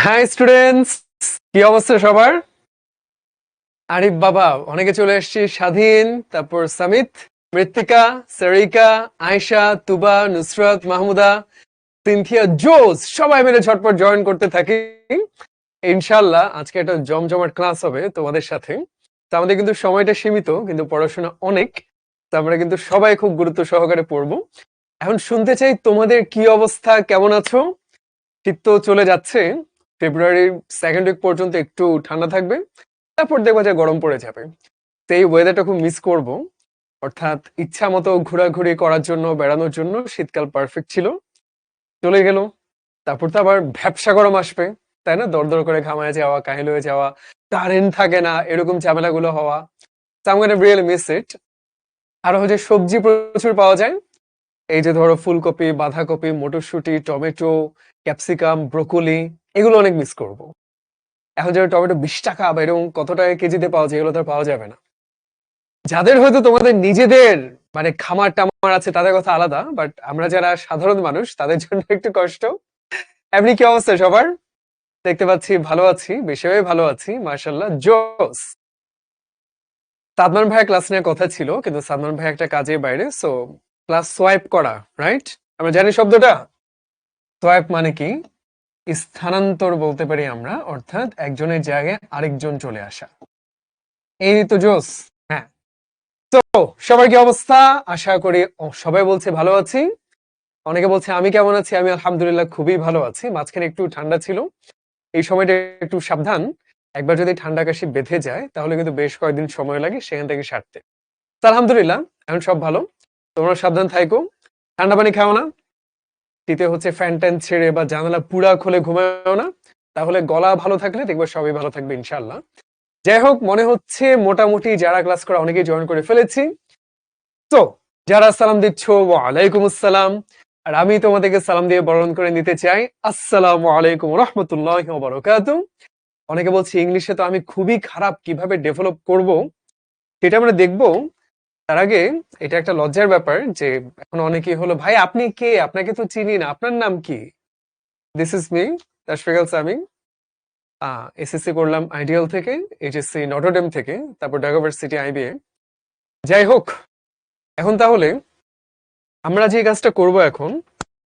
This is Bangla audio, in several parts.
হাই স্টুডেন্টস, কি অবস্থা সবার? আরিফ বাবা, অনেকে চলে এসেছি। স্বাধীন, তারপর সামিত, মৃত্তিকা, সারিকা, আয়েশা, তুবা, নুসরাত, মাহমুদা, সিনথিয়া, জোস, সবাই মিলে ঝটপট জয়েন করতে থাকি। ইনশাল্লাহ আজকে একটা জমজমাট ক্লাস হবে তোমাদের সাথে। তো আমাদের কিন্তু সময়টা সীমিত, কিন্তু পড়াশোনা অনেক। তো আমরা কিন্তু সবাই খুব গুরুত্ব সহকারে পড়বো। এখন শুনতে চাই তোমাদের কি অবস্থা, কেমন আছো? শীত তো চলে যাচ্ছে। ফেব্রুয়ারির সেকেন্ড উইক পর্যন্ত একটু ঠান্ডা থাকবে, তারপর দেখবা যে গরম পড়ে যাবে। তো এই ওয়েদারটা খুব মিস করব। অর্থাৎ ইচ্ছা মতো ঘোরাঘুরি করার জন্য, বেড়ানোর জন্য শীতকাল পারফেক্ট ছিল, চলে গেল। তারপর তো আবার ভ্যাপসা গরম আসবে, তাই না? দরদর করে ঘামায় যাওয়া, কাহিল হয়ে যাওয়া, কারেন্ট থাকে না, এরকম ঝামেলাগুলো হওয়া। তো I'm gonna really miss it. আরো হচ্ছে সবজি প্রচুর পাওয়া যায়। এই যে ধরো ফুলকপি, বাঁধাকপি, মটরশুঁটি, টমেটো, ক্যাপসিকাম, ব্রোকলি, এগুলো অনেক মিস করব। এখন যেন টমেটো 20 টাকা বা এরকম কত টাকা কেজিতে পাওয়া যায়, এগুলো তো আর পাওয়া যাবে না। যাদের হয়তো তোমাদের নিজেদের মানে খামার টামার আছে তাদের কথা আলাদা, বাট আমরা যারা সাধারণ মানুষ তাদের জন্য একটু কষ্ট। এমনি কি অবস্থা সবার? দেখতে পাচ্ছি ভালো আছি, বেশিরভাগই ভালো আছি, মার্শাল্লাহ, জোস। সাদমান ভাইয়া ক্লাস নেওয়ার কথা ছিল, কিন্তু সাদমান ভাই একটা কাজে বাইরে, সো ক্লাস সোয়াইপ করা, রাইট? আমরা জানি শব্দটা। সোয়াইপ মানে কি? স্থানান্তর বলতে পারি আমরা, অর্থাৎ একজনের জায়গায় আরেকজন চলে আসা। এই তো জোস। হ্যাঁ। তো সবার কি অবস্থা? আশা করি সবাই বলছে ভালো আছি। অনেকে বলছে আমি কেমন আছি, আমি আলহামদুলিল্লাহ খুবই ভালো আছি। মাঝখানে একটু ঠান্ডা ছিল, এই সময়টা একটু সাবধান। একবার যদি ঠান্ডা কাশি বেঁধে যায় তাহলে কিন্তু বেশ কয়েকদিন সময় লাগে সেখান থেকে সারতে। তো আলহামদুলিল্লাহ এখন সব ভালো। তোমরা সাবধান থাইকো, ঠান্ডা পানি খাও না, শীতে হচ্ছে ফ্যান ট্যান ছেড়ে বা জানালা পুরা খুলে ঘুমাও না। তাহলে গলা ভালো থাকলে দেখবে সবই ভালো থাকবে ইনশাল্লাহ। যাই হোক, মনে হচ্ছে মোটামুটি যারা ক্লাস করে অনেকেই জয়েন করে ফেলেছি। তো যারা সালাম দিচ্ছ, ওয়ালাইকুম আসসালাম। আর আমি তোমাদেরকে সালাম দিয়ে বরণ করে নিতে চাই, আসসালামু আলাইকুম রহমতুল্লাহি ওয়া বারাকাতুহু। অনেকে বলছে ইংলিশে তো আমি খুবই খারাপ, কিভাবে ডেভেলপ করব সেটা আমরা দেখবো। তার আগে এটা একটা লজ্জার ব্যাপার যে এখন অনেকেই হলো, ভাই আপনি কে, আপনাকে তো চিনি না, আপনার নাম কি? This is me, Tashfiq Sami. SSC করলাম আইডিয়াল থেকে, এইচএসসি নটরডেম থেকে, তারপর ঢাকা ইউনিভার্সিটি আইবিএ। যাই হোক, এখন তাহলে আমরা যে কাজটা করব এখন,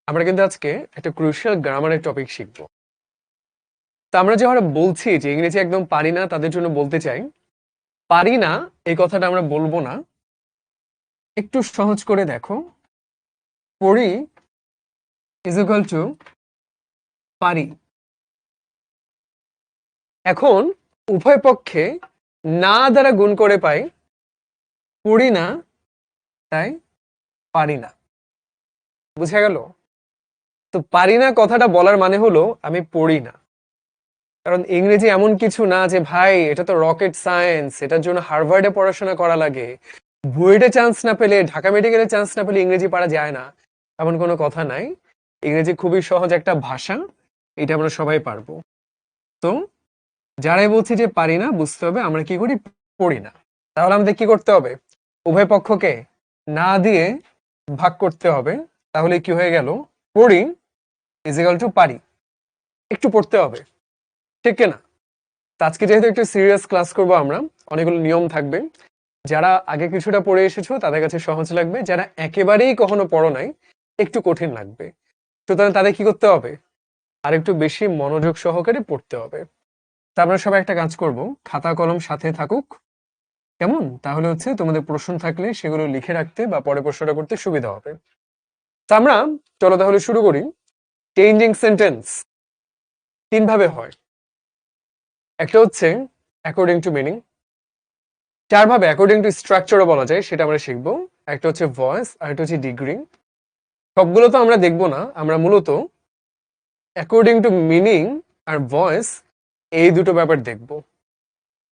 আমরা কিন্তু আজকে একটা ক্রুশিয়াল গ্রামারের টপিক শিখবো। তো আমরা যারা বলছি যে ইংরেজি একদম পারি না তাদের জন্য বলতে চাই, পারি না এই কথাটা আমরা বলবো না। একটু সহজ করে দেখো, পড়ি ইজ ইকুয়াল টু পারি। এখন উভয় পক্ষে না দ্বারা গুণ করে পাই, পড়ি না তাই পারি না। বুঝা গেল? তো পারি না কথাটা বলার মানে হলো আমি পড়ি না। কারণ ইংরেজি এমন কিছু না যে ভাই এটা তো রকেট সায়েন্স, এটার জন্য হার্ভার্ডে পড়াশোনা করা লাগে, বুয়েটে চান্স না পেলে, ঢাকা মেডিকেলে চান্স না পেলে ইংরেজি পারা যায় না, এমন কোনো কথা নাই। ইংরেজি খুবই সহজ একটা ভাষা, এটা আমরা সবাই পারবো। তো যারাই বলছি যে পারি না, বুঝতে হবে আমরা কি করি, পড়ি না। তাহলে আমাদের কি করতে হবে? উভয় পক্ষকে না দিয়ে ভাগ করতে হবে। তাহলে কি হয়ে গেল, পড়ি ইজ ইকুয়াল টু পারি। একটু পড়তে হবে, ঠিক কিনা? তো আজকে যেহেতু একটু সিরিয়াস ক্লাস করব আমরা, অনেকগুলো নিয়ম থাকবে। যারা আগে কিছুটা পড়ে এসেছো তাদের কাছে সহজ লাগবে, যারা একেবারেই কখনো পড়ো নাই একটু কঠিন লাগবে। সুতরাং তাদের কি করতে হবে, আর একটু বেশি মনোযোগ সহকারে পড়তে হবে। তা আমরা সবাই একটা কাজ করব, খাতা কলম সাথে থাকুক, কেমন? তাহলে হচ্ছে তোমাদের প্রশ্ন থাকলে সেগুলো লিখে রাখতে বা পরে প্রশ্নটা করতে সুবিধা হবে। তা আমরা চলো তাহলে শুরু করি। চেঞ্জিং সেন্টেন্স তিন ভাবে হয়। একটা হচ্ছে অ্যাকর্ডিং টু মিনিং, চার ভাবে অ্যাকর্ডিং টু স্ট্রাকচারও বলা যায়, সেটা আমরা শিখবো। একটা হচ্ছে ভয়েস, আর একটা হচ্ছে ডিগ্রি। সবগুলো তো আমরা দেখবো না, আমরা মূলত অ্যাকর্ডিং টু মিনিং আর ভয়েস, এই দুটো ব্যাপার দেখবো।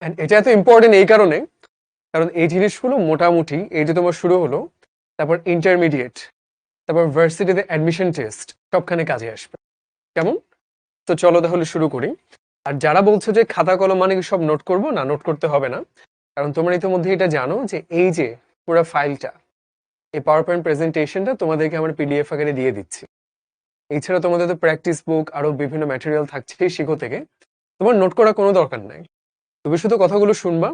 And এটা এত ইম্পর্টেন্ট এই কারণে, কারণ এই জিনিসগুলো মোটামুটি এই যে তোমার শুরু হলো, তারপর ইন্টারমিডিয়েট, তারপর ভার্সিটিতে অ্যাডমিশন টেস্ট, সবখানে কাজে আসবে। কেমন? তো চলো তাহলে শুরু করি। আর যারা বলছো যে খাতা কলম মানে কি সব নোট করবো, না, নোট করতে হবে না। কারণ তোমরা ইতিমধ্যে এটা জানো যে এই যে পুরো ফাইলটা, এই পাওয়ার পয়েন্ট প্রেজেন্টেশনটা তোমাদেরকে আমার পিডিএফ আকারে দিয়ে দিচ্ছি। এছাড়া তোমাদের তো প্র্যাকটিস বুক আরো বিভিন্ন ম্যাটেরিয়াল থাকছে শিখো থেকে, তোমার নোট করার কোনো দরকার নাই। তুমি শুধু কথাগুলো শুনবা,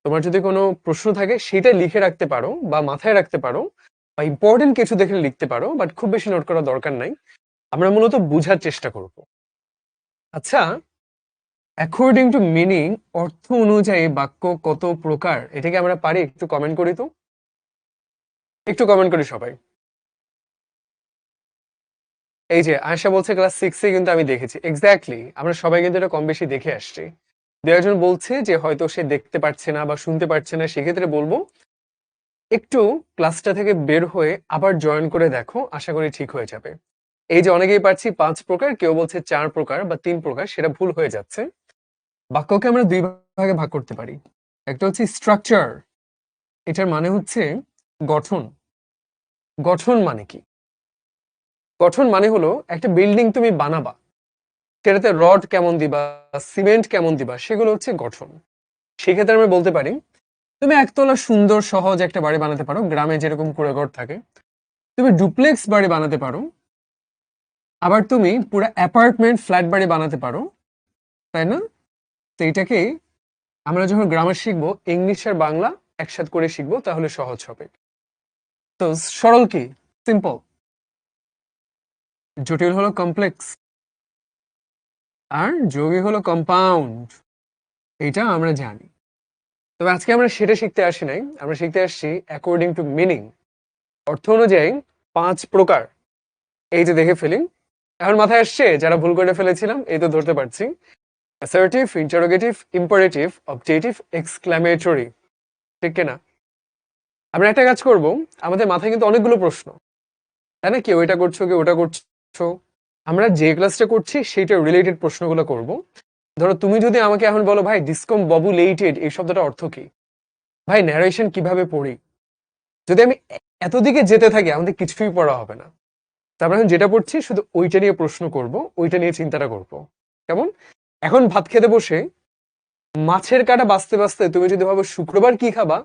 তোমার যদি কোনো প্রশ্ন থাকে সেটা লিখে রাখতে পারো বা মাথায় রাখতে পারো, বা ইম্পর্টেন্ট কিছু দেখে লিখতে পারো, বাট খুব বেশি নোট করার দরকার নাই। আমরা মূলত বোঝার চেষ্টা করব। আচ্ছা, অ্যাকর্ডিং টু মিনিং, অর্থ অনুযায়ী বাক্য কত প্রকার, এটাকে আমরা পারি? একটু কমেন্ট করি তো, একটু কমেন্ট করি সবাই। এই যে আয়শা বলছে ক্লাস 6-এ কিন্তু আমি দেখেছি। এক্স্যাক্টলি, আমরা সবাই কিন্তু এটা কম বেশি দেখে আসছি। দু একজন বলছে যে হয়তো সে দেখতে পাচ্ছে না বা শুনতে পাচ্ছে না, সেক্ষেত্রে বলবো একটু ক্লাসটা থেকে বের হয়ে আবার জয়েন করে দেখো, আশা করি ঠিক হয়ে যাবে। এই যে অনেকেই পাচ্ছি 5 প্রকার, কেউ বলছে 4 প্রকার বা 3 প্রকার, সেটা ভুল হয়ে যাচ্ছে। বাক্যকে আমরা 2 ভাগে ভাগ করতে পারি। একটা হচ্ছে স্ট্রাকচার, এটার মানে হচ্ছে গঠন। গঠন মানে কি? গঠন মানে হলো একটা বিল্ডিং তুমি বানাবা, সেটাতে রড কেমন দিবা, সিমেন্ট কেমন দিবা, সেগুলো হচ্ছে গঠন। সেক্ষেত্রে আমরা বলতে পারি তুমি একতলা সুন্দর সহজ একটা বাড়ি বানাতে পারো, গ্রামে যেরকম কুড়েঘর থাকে। তুমি ডুপ্লেক্স বাড়ি বানাতে পারো, আবার তুমি পুরো অ্যাপার্টমেন্ট ফ্ল্যাট বাড়ি বানাতে পারো, তাই না? তো এটাকে আমরা যখন গ্রামার শিখবো, ইংলিশ আর বাংলা একসাথে করে শিখবো, তাহলে সহজ হবে। তো সরল কি? সিম্পল। জটিল হলো কমপ্লেক্স, আর যৌগিক হলো কম্পাউন্ড। এটা আমরা জানি। তবে আজকে আমরা সেটা শিখতে আসি নাই, আমরা শিখতে আসছি অ্যাকর্ডিং টু মিনিং, অর্থ অনুযায়ী 5 প্রকার। এই যে দেখে ফেলি, এখন মাথায় আসছে যারা ভুল করে ফেলেছিলাম, এই তো ধরতে পারছি। Assertive, interrogative, imperative, objective, exclamatory, ঠিক কিনা? আমরা একটা কাজ করব, আমাদের মাথায় কিন্তু অনেকগুলো প্রশ্ন, তাই না? কেউ এটা করছো, কেউ ওটা করছো। আমরা যে ক্লাসটা করছি সেইটা রিলেটেড প্রশ্নগুলো করব। ধরো তুমি যদি আমাকে এখন বলো, ভাই ডিসকম্ববুলেটেড এই শব্দটা অর্থ কি, ভাই ন্যারেশন কিভাবে পড়ি, যদি আমি এতদিকে যেতে থাকি আমাদের কিছুই পড়া হবে না। তারপরে এখন যেটা পড়ছি শুধু ওইটা নিয়ে প্রশ্ন করব, ওইটা নিয়ে চিন্তাটা করব। কেমন? এখন ভাত খেতে বসে মাছের কাঁটা বাঁচতে বাঁচতে তুমি যদি ভাবো শুক্রবার কি খাবা,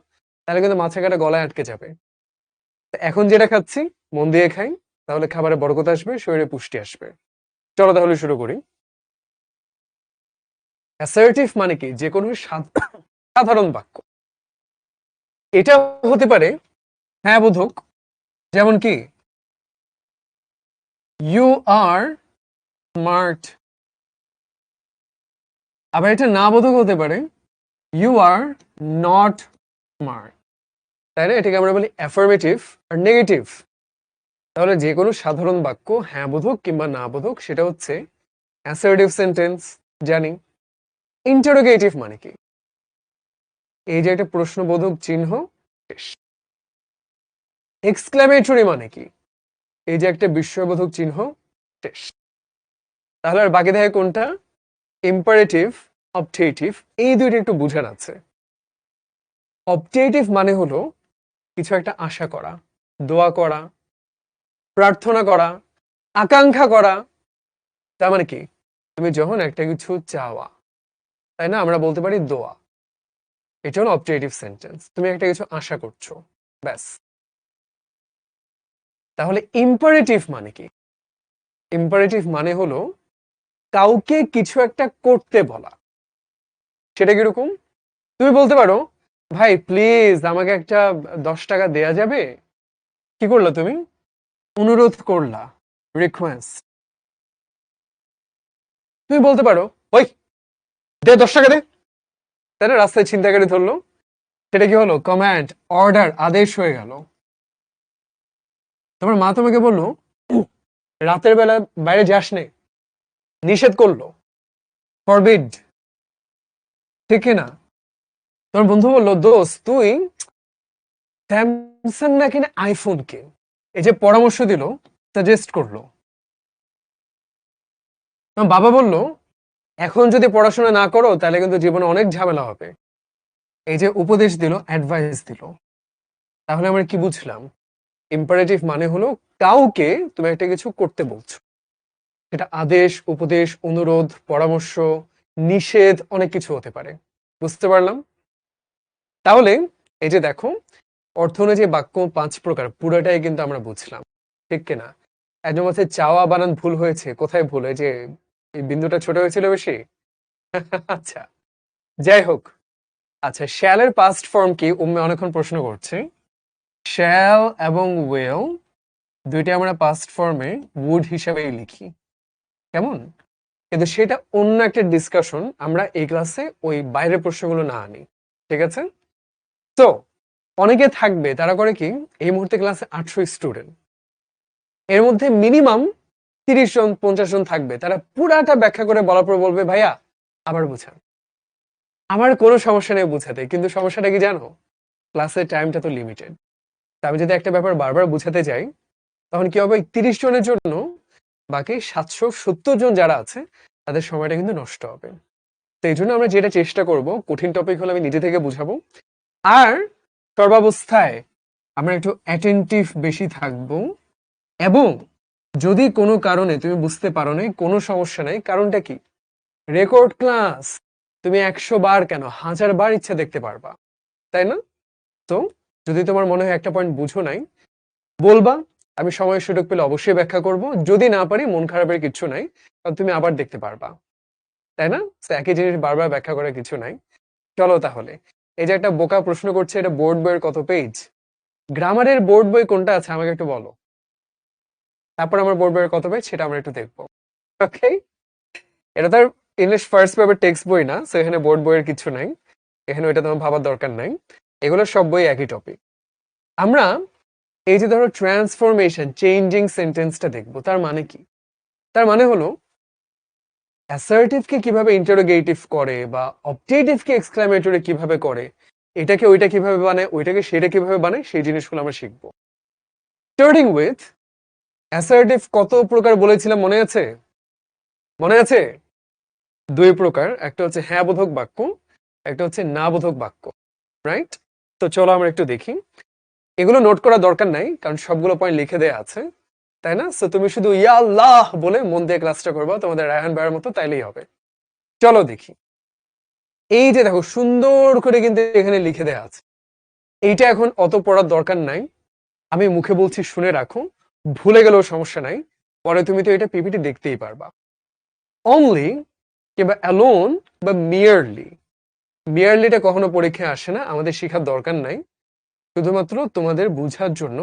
তাহলে কিন্তু মাছের কাঁটা গলায় আটকে যাবে। তো এখন যেটা খাচ্ছি মন দিয়ে খাই, তাহলে খাবারে বরকত আসবে, শরীরে পুষ্টি আসবে। চলো তাহলে শুরু করি। অ্যাসার্টিভ মানে কি? যে কোনো সাধারণ বাক্য। এটা হতে পারে হ্যাঁ বোধক, যেমন কি ইউ আর স্মার্ট। আবার এটা না বোধক হতে পারে ইউ আর নট স্মার্ট, তাই না? এটাকে আমরা বলি অ্যাফার্মেটিভ আর নেগেটিভ। তাহলে যে কোনো সাধারণ বাক্য হ্যাঁ বোধক কিংবা না বোধক, সেটা হচ্ছে অ্যাসার্টিভ সেন্টেন্স, জানি। ইন্টারোগেটিভ মানে কি? এই যে একটা প্রশ্নবোধক চিহ্ন, শেষ। এক্সক্লামেটরি মানে কি? এই যে একটা বিস্ময়বোধক চিহ্ন, শেষ। তাহলে আর বাকি থাকে কোনটা? Imperative, objective. এই দুইটা একটু বুঝার আছে। অবজেক্টিভ মানে হলো কিছু একটা আশা করা, দোয়া করা, প্রার্থনা করা, আকাঙ্ক্ষা করা। তার মানে কি? তুমি যখন একটা কিছু চাওয়া, তাই না, আমরা বলতে পারি দোয়া। এটা হলো অবজেক্টিভ সেন্টেন্স, তুমি একটা কিছু আশা করছো, ব্যাস। তাহলে ইম্পারেটিভ মানে কি? ইম্পারেটিভ মানে হলো কাউকে কিছু একটা করতে বলা। সেটা কিরকম? তুমি বলতে পারো, ভাই প্লিজ আমাকে একটা 10 টাকা দেয়া যাবে। কি করলা তুমি? অনুরোধ করলা, রিকোয়েস্ট। তুমি বলতে পারো, ওই দে 10 টাকা দে, তাই না? রাস্তায় ছিনতাইকারী ধরলো, সেটা কি হলো? কমান্ড, অর্ডার, আদেশ হয়ে গেল। তোমার মা তোমাকে বললো রাতের বেলা বাইরে যাস নে, নিষেধ করলো, ফরবিড, ঠিক না? তোমার বন্ধু বললো, দোস্ত তুই স্যামসাং না কিনে আইফোন কিন, এই যে পরামর্শ দিল, সাজেস্ট করলো। তোমার বাবা বলল এখন যদি পড়াশোনা না করো তাহলে কিন্তু জীবনে অনেক ঝামেলা হবে, এই যে উপদেশ দিল, অ্যাডভাইস দিল। তাহলে আমরা কি বুঝলাম? ইম্পারেটিভ মানে হলো কাউকে তুমি একটা কিছু করতে বলছো, সেটা আদেশ, উপদেশ, অনুরোধ, পরামর্শ, নিষেধ, অনেক কিছু হতে পারে। বুঝতে পারলাম? তাহলে এই যে দেখো, অর্থ অনুযায়ী বাক্য 5 প্রকার পুরোটাই কিন্তু আমরা বুঝলাম, ঠিক কিনা? একজন বলছে চাওয়া বানান ভুল হয়েছে, কোথায় ভুল? এই যে এই বিন্দুটা ছোট হয়েছিল বেশি। আচ্ছা, যাই হোক। আচ্ছা, শ্যালের পাস্ট ফর্ম কি? উম্মে অনেকক্ষণ প্রশ্ন করছে। শ্যাল এবং উইল দুইটা আমরা পাস্ট ফর্মে উড হিসাবেই লিখি, কেমন? কিন্তু সেটা অন্য একটা ডিসকাশন, আমরা এই ক্লাসে ওই বাইরের প্রশ্নগুলো না আনি, ঠিক আছে? তো অনেকে থাকবে তারা করে কি, এই মুহূর্তে ক্লাসে 800 স্টুডেন্ট, এর মধ্যে মিনিমাম 30 জন 50 জন থাকবে, তারা পুরাটা ব্যাখ্যা করে বলার পর বলবে ভাইয়া আবার বুঝান। আমার কোনো সমস্যা নেই বুঝাতে, কিন্তু সমস্যাটা কি জানো? ক্লাসের টাইমটা তো লিমিটেড। তা আমি যদি একটা ব্যাপার বারবার বুঝাতে যাই, তখন কি হবে? 30 জনের জন্য বাকি 770 জন যারা আছে তাদের সময়টা কিন্তু নষ্ট হবে। তো এই জন্য আমরা যেটা চেষ্টা করব, কঠিন টপিক হলে আমি নিজে থেকে বুঝাবো, আর সর্বাবস্থায় আমরা একটু অ্যাটেন্টিভ বেশি থাকবো। এবং যদি কোনো কারণে তুমি বুঝতে পারো নাই, কোনো সমস্যা নাই, কারণটা কি? রেকর্ড ক্লাস, তুমি 100 বার কেন 1000 বার ইচ্ছা দেখতে পারবা, তাই না? তো যদি তোমার মনে হয় একটা পয়েন্ট বুঝো নাই, বলবা, আমি সময় সুযোগ পেলে অবশ্যই ব্যাখ্যা করব। যদি না পারি, মন খারাপের কিছু নাই, কারণ তুমি আবার দেখতে পারবা, তাই না? একই জিনিস বারবার ব্যাখ্যা করার কিছু নাই। চলো তাহলে, এই যে একটা বোকা প্রশ্ন করছে, এটা বোর্ড বইয়ের কত পেজ? গ্রামারের বোর্ড বই কোনটা আছে আমাকে একটু বলো, তারপর আমার বোর্ড বইয়ের কত পেজ সেটা আমরা একটু দেখবো। ওকে, এটা তার ইংলিশ ফার্স্ট পেপার টেক্সট বই না, সো এখানে বোর্ড বইয়ের কিছু নাই, এখানে ওইটা তোমার ভাবার দরকার নাই। এগুলো সব বই একই টপিক। আমরা এই যে ধরো ট্রান্সফরমেশন, চেঞ্জিং সেন্টেন্সটা দেখবো। তার মানে কি? তার মানে হলো অ্যাসার্টিভকে কিভাবে ইন্টারোগেটিভ করে, বা অবজেক্টিভকে এক্সক্লামেটরি কিভাবে করে, এটাকে ওইটা কিভাবে বানায়, ওইটাকে সেটা কিভাবে বানায়, সেই জিনিসগুলো আমরা শিখবো। স্টার্টিং উইথ অ্যাসার্টিভ কত প্রকার বলেছিলাম, মনে আছে? মনে আছে? 2 প্রকার, একটা হচ্ছে হ্যাঁ বোধক বাক্য, একটা হচ্ছে না বোধক বাক্য, রাইট? তো চলো আমরা একটু দেখি। এগুলো নোট করা দরকার নাই, কারণ সবগুলো পয়েন্ট লিখে দেয়া আছে, তাই না? সো তুমি শুধু ইয়া আল্লাহ বলে মন দিয়ে ক্লাসটা করবা, তোমাদের রায়হান ভাইয়ের মতো, তাইলেই হবে। চলো দেখি। এই যে দেখো, সুন্দর করে কিন্তু এখানে লিখে দেয়া আছে। এইটা এখন অত পড়ার দরকার নাই, আমি মুখে বলছি, শুনে রাখো, ভুলে গেলেও সমস্যা নাই, পরে তুমি তো এটা পিপিটি দেখতেই পারবা। অনলি কিংবা অ্যালোন বা মিয়ারলি, মিয়ারলিটা কখনো পরীক্ষায় আসে না, আমাদের শেখার দরকার নাই, শুধুমাত্র তোমাদের বোঝার জন্য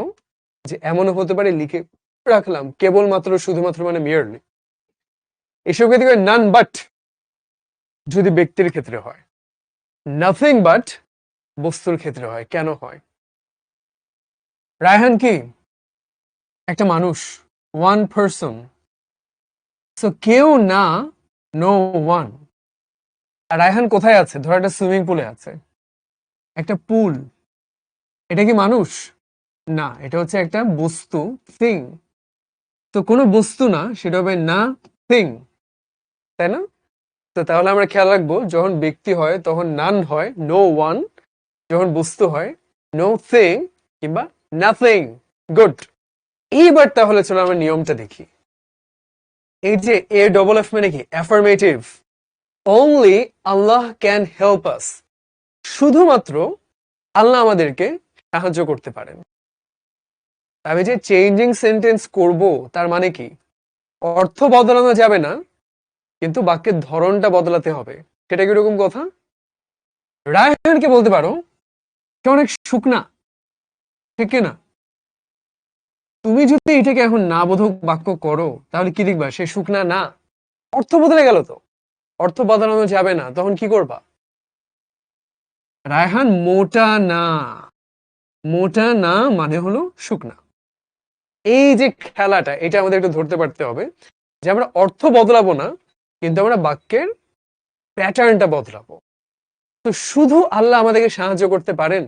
যে এমনও হতে পারে লিখে রাখলাম, কেবলমাত্র শুধুমাত্র মানে মিয়ারলি। এসব ক্ষেত্রে নান বাট যদি ব্যক্তির ক্ষেত্রে হয়, নাথিং বাট বস্তুর ক্ষেত্রে হয়। কেন হয়? রায়হান কি একটা মানুষ, ওয়ান পারসন, সো কেউ না, নো ওয়ান। আর রায়হান কোথায় আছে? ধরো একটা সুইমিং পুলে আছে, একটা পুল, এটা কি মানুষ? না, এটা হচ্ছে একটা বস্তু, থিং। তো কোনো বস্তু না, সেটা হবে না থিং, তাই না? তো তাহলে আমরা খেয়াল রাখবো, যখন ব্যক্তি হয় তখন নান হয়, নো ওয়ান। যখন বস্তু হয়, নো থিং কিংবা নাথিং। গুড। এইবার তাহলে চলো আমরা নিয়মটা দেখি। এই যে এ ডবল এফ মানে কি? Affirmative. Only Allah can help আস, শুধুমাত্র আল্লাহ আমাদেরকে সাহায্য করতে পারেন। আমি যে চেঞ্জিং সেন্টেন্স করব, তার মানে কি? অর্থ বদলানো যাবে না, কিন্তু বাক্যের ধরনটা বদলাতে হবে। সেটা কিরকম কথা? রায়হানকে বলতে পারো সে অনেক শুকনা, ঠিক না? তুমি যদি এটাকে এখন না বোধক বাক্য করো, তাহলে কি লিখবা? সে শুকনা না। অর্থ বদলে গেল তো, অর্থ বদলানো যাবে না, তখন কি করবা? রায়হান মোটা না, মোটা না মানে হলো শুকনা। এই যে খেলাটা, এটা আমাদের একটু ধরতে পারতে হবে, যে আমরা অর্থ বদলাবো না, কিন্তু আমরা বাক্যের প্যাটার্নটা বদলাবো। তো শুধু আল্লাহ আমাদেরকে সাহায্য করতে পারেন,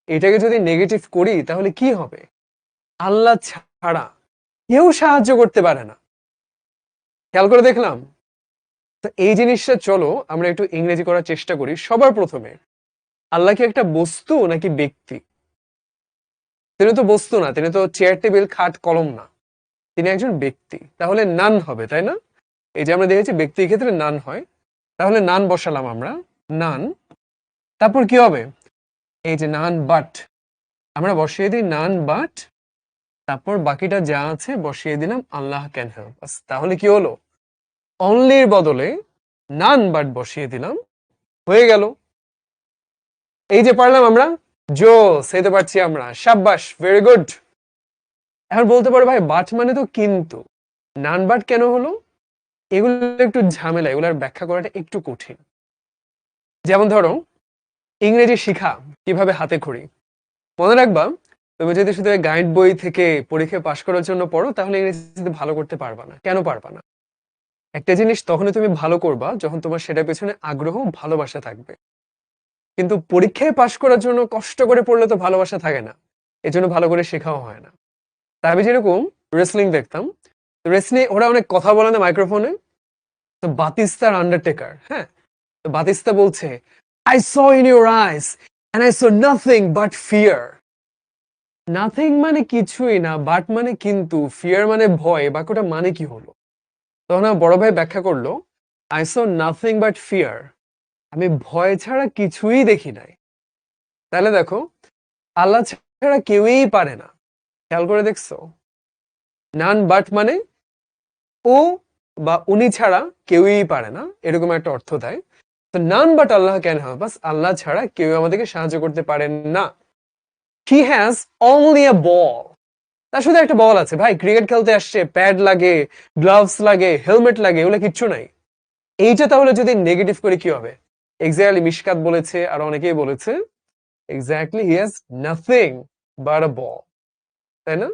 এটাকে যদি নেগেটিভ করি তাহলে কি হবে? আল্লাহ ছাড়া কেউ সাহায্য করতে পারে না। খেয়াল করে দেখলাম। তো এই জিনিসটা চলো আমরা একটু ইংরেজি করার চেষ্টা করি। সবার প্রথমে, আল্লাহ কি একটা বস্তু নাকি ব্যক্তি? তিনি তো বস্তু না, তিনি তো চেয়ার টেবিল খাট কলম না, তিনি একজন ব্যক্তি। তাহলে নান হবে, তাই না? এই যে আমরা দেখেছি ব্যক্তির ক্ষেত্রে নান হয়, তাহলে নান বসালাম আমরা, নান। তারপর কি হবে? এই যে নান বাট, আমরা বসিয়ে দিই নান বাট, তারপর বাকিটা যা আছে বসিয়ে দিলাম আল্লাহ ক্যান হেল্প আস। তাহলে কি হলো, অনলির বদলে নান বাট বসিয়ে দিলাম, হয়ে গেল। এই যে পারলাম আমরা, জোস, এই তো পারছি আমরা, শাবাশ, ভেরি গুড। এখন বলতে পারো ভাই বাট মানে তো কিন্তু, নান বাট কেন হলো? এগুলো একটু ঝামেলা, এগুলোর ব্যাখ্যা করাটা একটু কঠিন। যেমন ধরো ইংরেজি শিখা কিভাবে হাতে খড়ি। মনে রাখবা, তুমি যদি শুধু গাইড বই থেকে পরীক্ষায় পাশ করার জন্য পড়ো তাহলে ইংরেজিতে ভালো করতে পারবা না। কেন পারবা না? একটা জিনিস তখনই তুমি ভালো করবা যখন তোমার সেটার পেছনে আগ্রহ, ভালোবাসা থাকবে। কিন্তু পরীক্ষায় পাশ করার জন্য কষ্ট করে পড়লে তো ভালোবাসা থাকে না, এজন্য ভালো করে শেখাও হয় না। তাই আমি যেরকম রেসলিং দেখতাম, রেসলিং ওরা অনেক কথা বলে না মাইক্রোফোনে, তো বাতিস্তার আন্ডারটেকার, হ্যাঁ, তো বাতিস্তা বলছে, I saw in your eyes and I saw nothing but fear. Nothing মানে কিছুই না, বাট মানে কিন্তু, ফিয়ার মানে ভয়। বাক্যটা মানে কি হলো? তখন আমার বড় ভাই ব্যাখ্যা করলো, I saw nothing but fear, আমি ভয় ছাড়া কিছুই দেখি নাই। তাহলে দেখো, আল্লাহ ছাড়া কেউই পারে না। খেয়াল করে দেখছো? নান বাট মানে ও বা উনি ছাড়া কেউই পারে না, এরকম একটা অর্থ দেয়। তো none but Allah can help us, আল্লাহ ছাড়া কেউ আমাদেরকে সাহায্য করতে পারেন না। হি হ্যাজ অনলি আ বল, তার শুধু একটা বল আছে। ভাই ক্রিকেট খেলতে আসছে, প্যাড লাগে, গ্লাভস লাগে, হেলমেট লাগে, এগুলো কিচ্ছু নাই। এইটা তাহলে যদি নেগেটিভ করে কি হবে? এক্স্যাক্টলি মিশকাত বলেছে, আর অনেকেই বলেছে, exactly he has nothing but a ball, তাই না?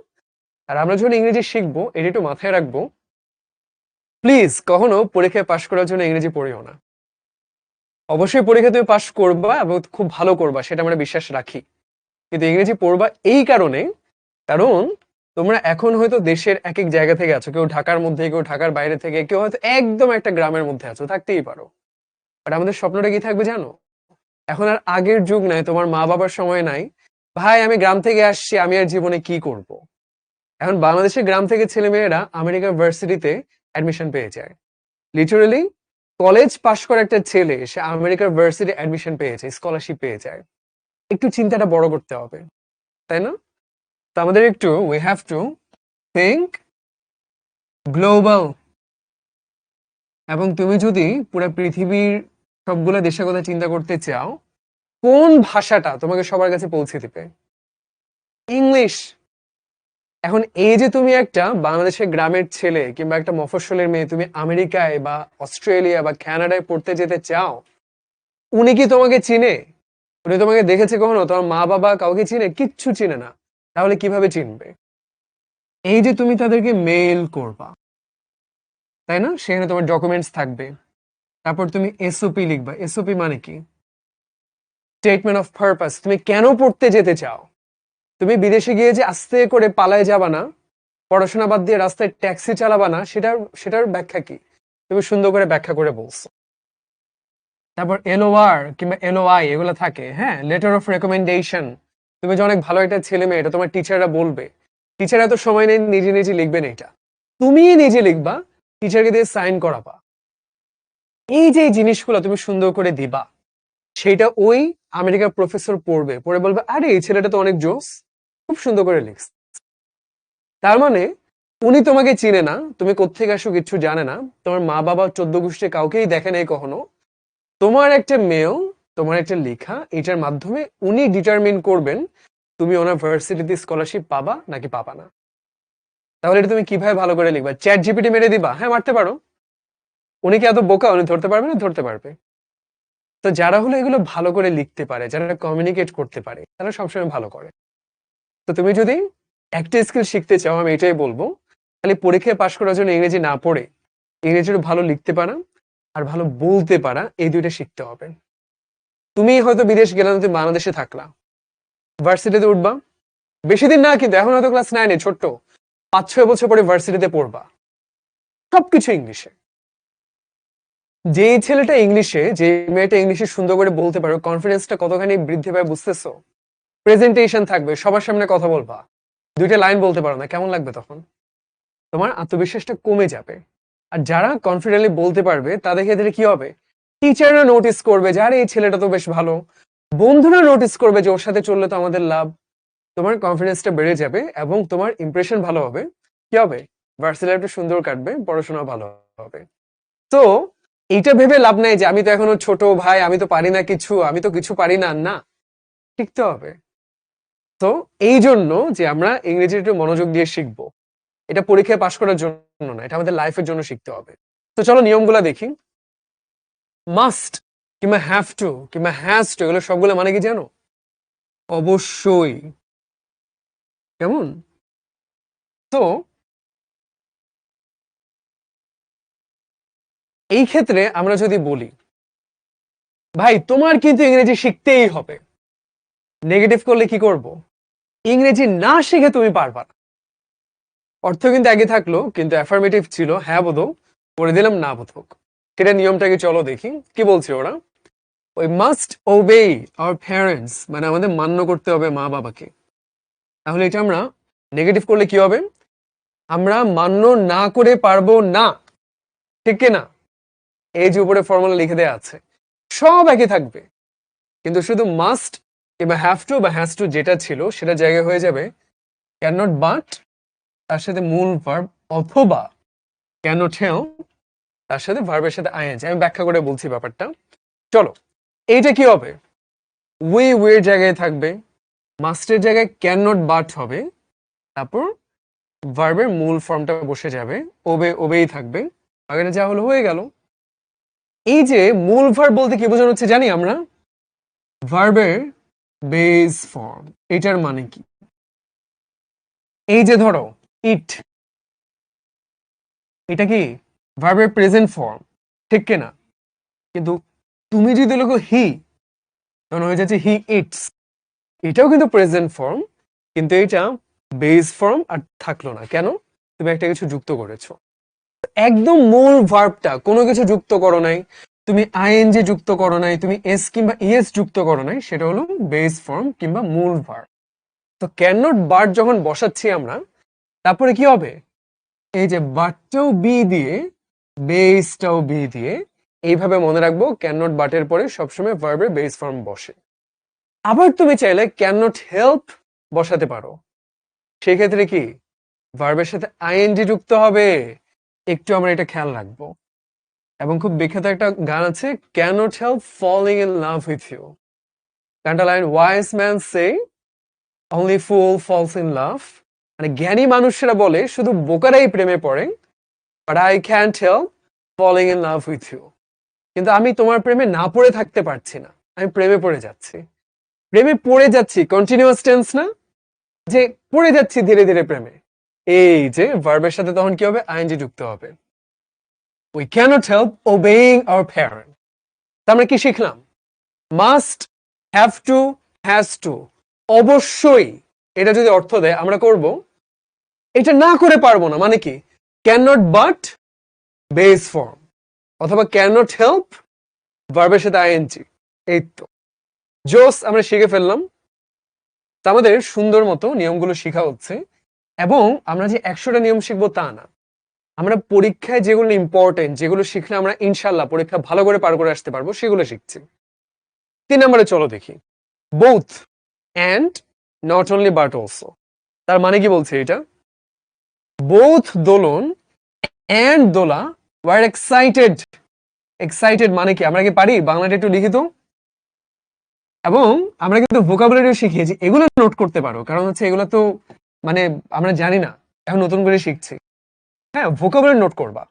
আর আমরা যখন ইংরেজি শিখবো, এটা একটু মাথায় রাখবো, প্লিজ কখনো পরীক্ষায় পাশ করার জন্য ইংরেজি পড়িও না। অবশ্যই পরীক্ষা তুমি পাশ করবা এবং খুব ভালো করবা, সেটা আমরা বিশ্বাস রাখি। কিন্তু ইংরেজি পড়বা এই কারণে, কারণ তোমরা এখন হয়তো দেশের এক এক জায়গা থেকে আছো, কেউ ঢাকার মধ্যে, কেউ ঢাকার বাইরে থেকে, কেউ হয়তো একদম একটা গ্রামের মধ্যে আছো, থাকতেই পারো। বাট আমাদের স্বপ্নটা কি থাকবে জানো? এখন আর আগের যুগ নাই, তোমার মা বাবার সময় নাই, ভাই আমি গ্রাম থেকে আসছি, আমি আর জীবনে কি করব। এখন বাংলাদেশের গ্রাম থেকে ছেলে মেয়েরা আমেরিকার ভার্সিটিতে অ্যাডমিশন পেয়ে যায়। লিটারালি কলেজ পাশ করা একটা ছেলে সে আমেরিকার ভার্সিটি অ্যাডমিশন পেয়েছে, স্কলারশিপ পেয়ে যায়। একটু চিন্তাটা বড় করতে হবে, তাই না? তো আমাদের একটু, we have to think global. এবং তুমি যদি পুরো পৃথিবীর সবগুলো দেশের কথা চিন্তা করতে চাও, কোন ভাষাটা তোমাকে সবার কাছে পৌঁছে দিবে? ইংলিশ। এখন এই যে তুমি একটা বাংলাদেশের গ্রামের ছেলে কিংবা একটা মফস্বলের মেয়ে, তুমি আমেরিকায় বা অস্ট্রেলিয়া বা কানাডায় পড়তে যেতে চাও, উনি কি তোমাকে চিনে? উনি তোমাকে দেখেছে কখনো? তোমার মা বাবা কাউকে চিনে? কিচ্ছু চিনে না। তাহলে কিভাবে চিনবে? এই যে তুমি তাদেরকে মেইল করবা, তাই না? সেখানে তোমার ডকুমেন্টস থাকবে। তারপর তুমি এসওপি লিখবা। এসওপি মানে কি? Statement of purpose. তুমি কেন পড়তে যেতে চাও? তুমি বিদেশে গিয়ে যে আস্তে করে পালায় যাবা না, পড়াশোনা বাদ দিয়ে রাস্তায় ট্যাক্সি চালাবা না, সেটার ব্যাখ্যা কি? তুমি সুন্দর করে ব্যাখ্যা করে বলছো। তারপর এলওআর কিংবা এলওআই এগুলো থাকে, হ্যাঁ, লেটার অফ রেকমেন্ডেশন। তুমি যে অনেক ভালো একটা ছেলে মেয়ে, এটা তোমার টিচাররা বলবে। টিচার এত সময় নেই নিজে নিজে লিখবেন এটা, তুমি নিজে লিখবা, টিচারকে দিয়ে সাইন করাবা। এই যে এই জিনিসগুলো তুমি সুন্দর করে দিবা, সেটা ওই আমেরিকার প্রফেসর পড়বে, পড়ে বলবে, আরে এই ছেলেটা তো অনেক জোস, খুব সুন্দর করে লিখস। তার মানে উনি তোমাকে চিনে না, তুমি কোত্থেকে আসো কিচ্ছু জানে না, তোমার মা বাবা 14 গোষ্ঠী কাউকেই দেখে নাই কখনো। তোমার একটা মেল, তোমার একটা লেখা, এটার মাধ্যমে উনি ডিটারমিন করবেন তুমি ওনার ভার্সিটিতে স্কলারশিপ পাবা নাকি পাবা না। তাহলে এটা তুমি কিভাবে ভালো করে লিখবা? চ্যাট জিপিটি মেরে দিবা? হ্যাঁ, মারতে পারো। উনি কি এত বোকা? উনি ধরতে পারবে না? ধরতে পারবে। তো যারা হলো এগুলো ভালো করে লিখতে পারে, যারা কমিউনিকেট করতে পারে, তারা সবসময় ভালো করে। তো তুমি যদি একটা স্কিল শিখতে চাও, আমি এটাই বলবো, খালি পরীক্ষায় পাশ করার জন্য ইংরেজি না পড়ে, ইংরেজিটা ভালো লিখতে পারা আর ভালো বলতে পারা, এই দুইটা শিখতে হবে। তুমি হয়তো বিদেশ গেলে না, তুমি বাংলাদেশে থাকলা, ভার্সিটিতে উঠবা, বেশি দিন না কিন্তু, এখন হয়তো ক্লাস 9-এ, ছোট্ট 5-6 বছর পরে ভার্সিটিতে পড়বা, সবকিছু ইংলিশে। যেই ছেলেটা ইংলিশে, যে মেয়েটা ইংলিশে সুন্দর করে বলতে পারো, কনফিডেন্সটা কতখানি বৃদ্ধি পায় বুঝতেছো? প্রেজেন্টেশন থাকবে, সবার সামনে কথা বলবা, দুইটা লাইন বলতে পারো না, কেমন লাগবে তখন? তোমার আত্মবিশ্বাসটা কমে যাবে। আর যারা কনফিডেন্টলি বলতে পারবে তাদের ক্ষেত্রে কি হবে? টিচাররা নোটিস করবে যে আরে এই ছেলেটা তো বেশ ভালো, বন্ধুরা নোটিস করবে যে ওর সাথে চললে তো আমাদের লাভ। তোমার কনফিডেন্সটা বেড়ে যাবে এবং তোমার ইমপ্রেশন ভালো হবে। কি হবে? ভার্সিটি লাইফটা সুন্দর কাটবে, পড়াশোনা ভালো হবে। তো এইটা ভেবে লাভ নাই যে আমি তো এখনো ছোট ভাই, আমি তো পারি না কিছু, আমি তো কিছু পারি না। না, শিখতে হবে। তো এই জন্য যে আমরা ইংরেজি একটু মনোযোগ দিয়ে শিখবো, এটা পরীক্ষায় পাশ করার জন্য না, এটা আমাদের লাইফের জন্য শিখতে হবে। তো চলো নিয়মগুলা দেখি। মাস্ট কিংবা হ্যাভ টু কিংবা হ্যাজ টু, এগুলো সবগুলো মানে কি জানো? অবশ্যই। কেমন? তো এই ক্ষেত্রে আমরা যদি বলি ভাই তোমার কিন্তু ইংরেজি শিখতেই হবে, নেগেটিভ করলে কি করব? ইংরেজি না শিখে তুমি পারবা না। অর্থ কিন্তু আগে থাকলো, কিন্তু অ্যাফার্মেটিভ ছিল, হ্যাঁ বোধক করে দিলাম না বোধক। সেটা নিয়মটাকে চলো দেখি কি বলছে ওরা। ওই মাস্ট ওবে আওয়ার প্যারেন্টস, মানে আমাদের মান্য করতে হবে মা বাবাকে। তাহলে এটা আমরা নেগেটিভ করলে কি হবে? আমরা মান্য না করে পারবো না, ঠিক না? এই যে উপরে ফর্মুলা লিখে দেওয়া আছে, সব একই থাকবে, কিন্তু শুধু মাস্ট কিংবা হ্যাভ টু বা হ্যাজ টু যেটা ছিল সেটা জায়গায় হয়ে যাবে ক্যান নট, বাট তার সাথে মূল ভার্ব, অথবা ক্যান নট হেল্প তার সাথে ভার্বের সাথে আইএনজি। আমি ব্যাখ্যা করে বলছি ব্যাপারটা। চলো, এইটা কি হবে? উইয়ের জায়গায় থাকবে, মাস্টের জায়গায় ক্যান নট বাট হবে, তারপর ভার্বের মূল ফর্মটা বসে যাবে, ওবেই থাকবে। আগে যা হলো হয়ে গেল। এই যে মূল ভার্ব বলতে কি বোঝানো হচ্ছে জানি আমরা? ভার্বের বেস ফর্ম। এটার মানে কি? এই যে ধরো ইট, এটা কি ভার্বের প্রেজেন্ট ফর্ম, ঠিক কিনা? কিন্তু তুমি যদি লেখো হি, তখন হয়ে যাচ্ছে হি ইটস। এটাও কিন্তু প্রেজেন্ট ফর্ম, কিন্তু এটা বেস ফর্ম আর থাকলো না। কেন? তুমি একটা কিছু যুক্ত করেছো। একদম মূল ভার্বটা কোনো কিছু যুক্ত করো নাই, তুমি আইএনজি যুক্ত করো নাই, তুমি এস কিংবা ইএস যুক্ত করো নাই, সেটা হলো বেস ফর্ম কিংবা মূল ভার্ব। তো ক্যান নট বাট যখন বসাচ্ছি আমরা, তারপরে কি হবে? এই যে বাটটাও বি দিয়ে, বেসটাও বি দিয়ে, এইভাবে মনে রাখবো ক্যান নট বাটের পরে সবসময় ভার্বের বেস ফর্ম বসে। আবার তুমি চাইলে ক্যান নট হেল্প বসাতে পারো, সেক্ষেত্রে কি ভার্বের সাথে আইএনজি যুক্ত হবে। একটু আমরা এটা খেয়াল রাখবো। এবং খুব বিখ্যাত একটা গান আছে, can not help falling in love with you. গানটা line, wise man say only full false in love, মানে জ্ঞানী মানুষেরা বলে শুধু বোকারাই প্রেমে পড়ে, but I can't help falling in love with you. কিন্তু আমি তোমার প্রেমে না পড়ে থাকতে পারছি না, আমি প্রেমে পড়ে যাচ্ছি। প্রেমে পড়ে যাচ্ছি কন্টিনিউয়াস টেন্স না, যে পড়ে যাচ্ছি ধীরে ধীরে প্রেমে। এই যে ভার্বের সাথে তখন কি হবে? আইএনজি যুক্ত হবে। We cannot help obeying our parent. তার মানে কি শিখলাম? Must, have to, has to, অবশ্যই। এটা যদি অর্থ দেয় আমরা করব, এটা না করে পারবো না মানে কি? Can not but base form, অথবা ক্যান নট হেল্প ভার্বের সাথে আইএনজি। এই তো জোস, আমরা শিখে ফেললাম। তা আমাদের সুন্দর মতো নিয়মগুলো শেখা হচ্ছে, এবং আমরা যে 100টা নিয়ম শিখবো তা না, আমরা পরীক্ষায় যেগুলো ইম্পর্টেন্ট, যেগুলো শিখলে আমরা ইনশাল্লাহ পরীক্ষা ভালো করে পার করে আসতে পারবো, সেগুলো শিখছি। 3 নম্বরে চলো দেখি, both and not only but also. তার মানে কি বলছে এটা? Both Dolon and Dola were excited. Excited মানে কি? আমরা কি পারি বাংলাটা একটু লিখিত? এবং আমরা কিন্তু ভোকাবুলারিও শিখিয়েছি, এগুলো নোট করতে পারো, কারণ হচ্ছে এগুলো তো মানে আমরা জানি না, এখন নতুন করে শিখছি। হ্যাঁ, ভোকাবুলারি নোট করবা।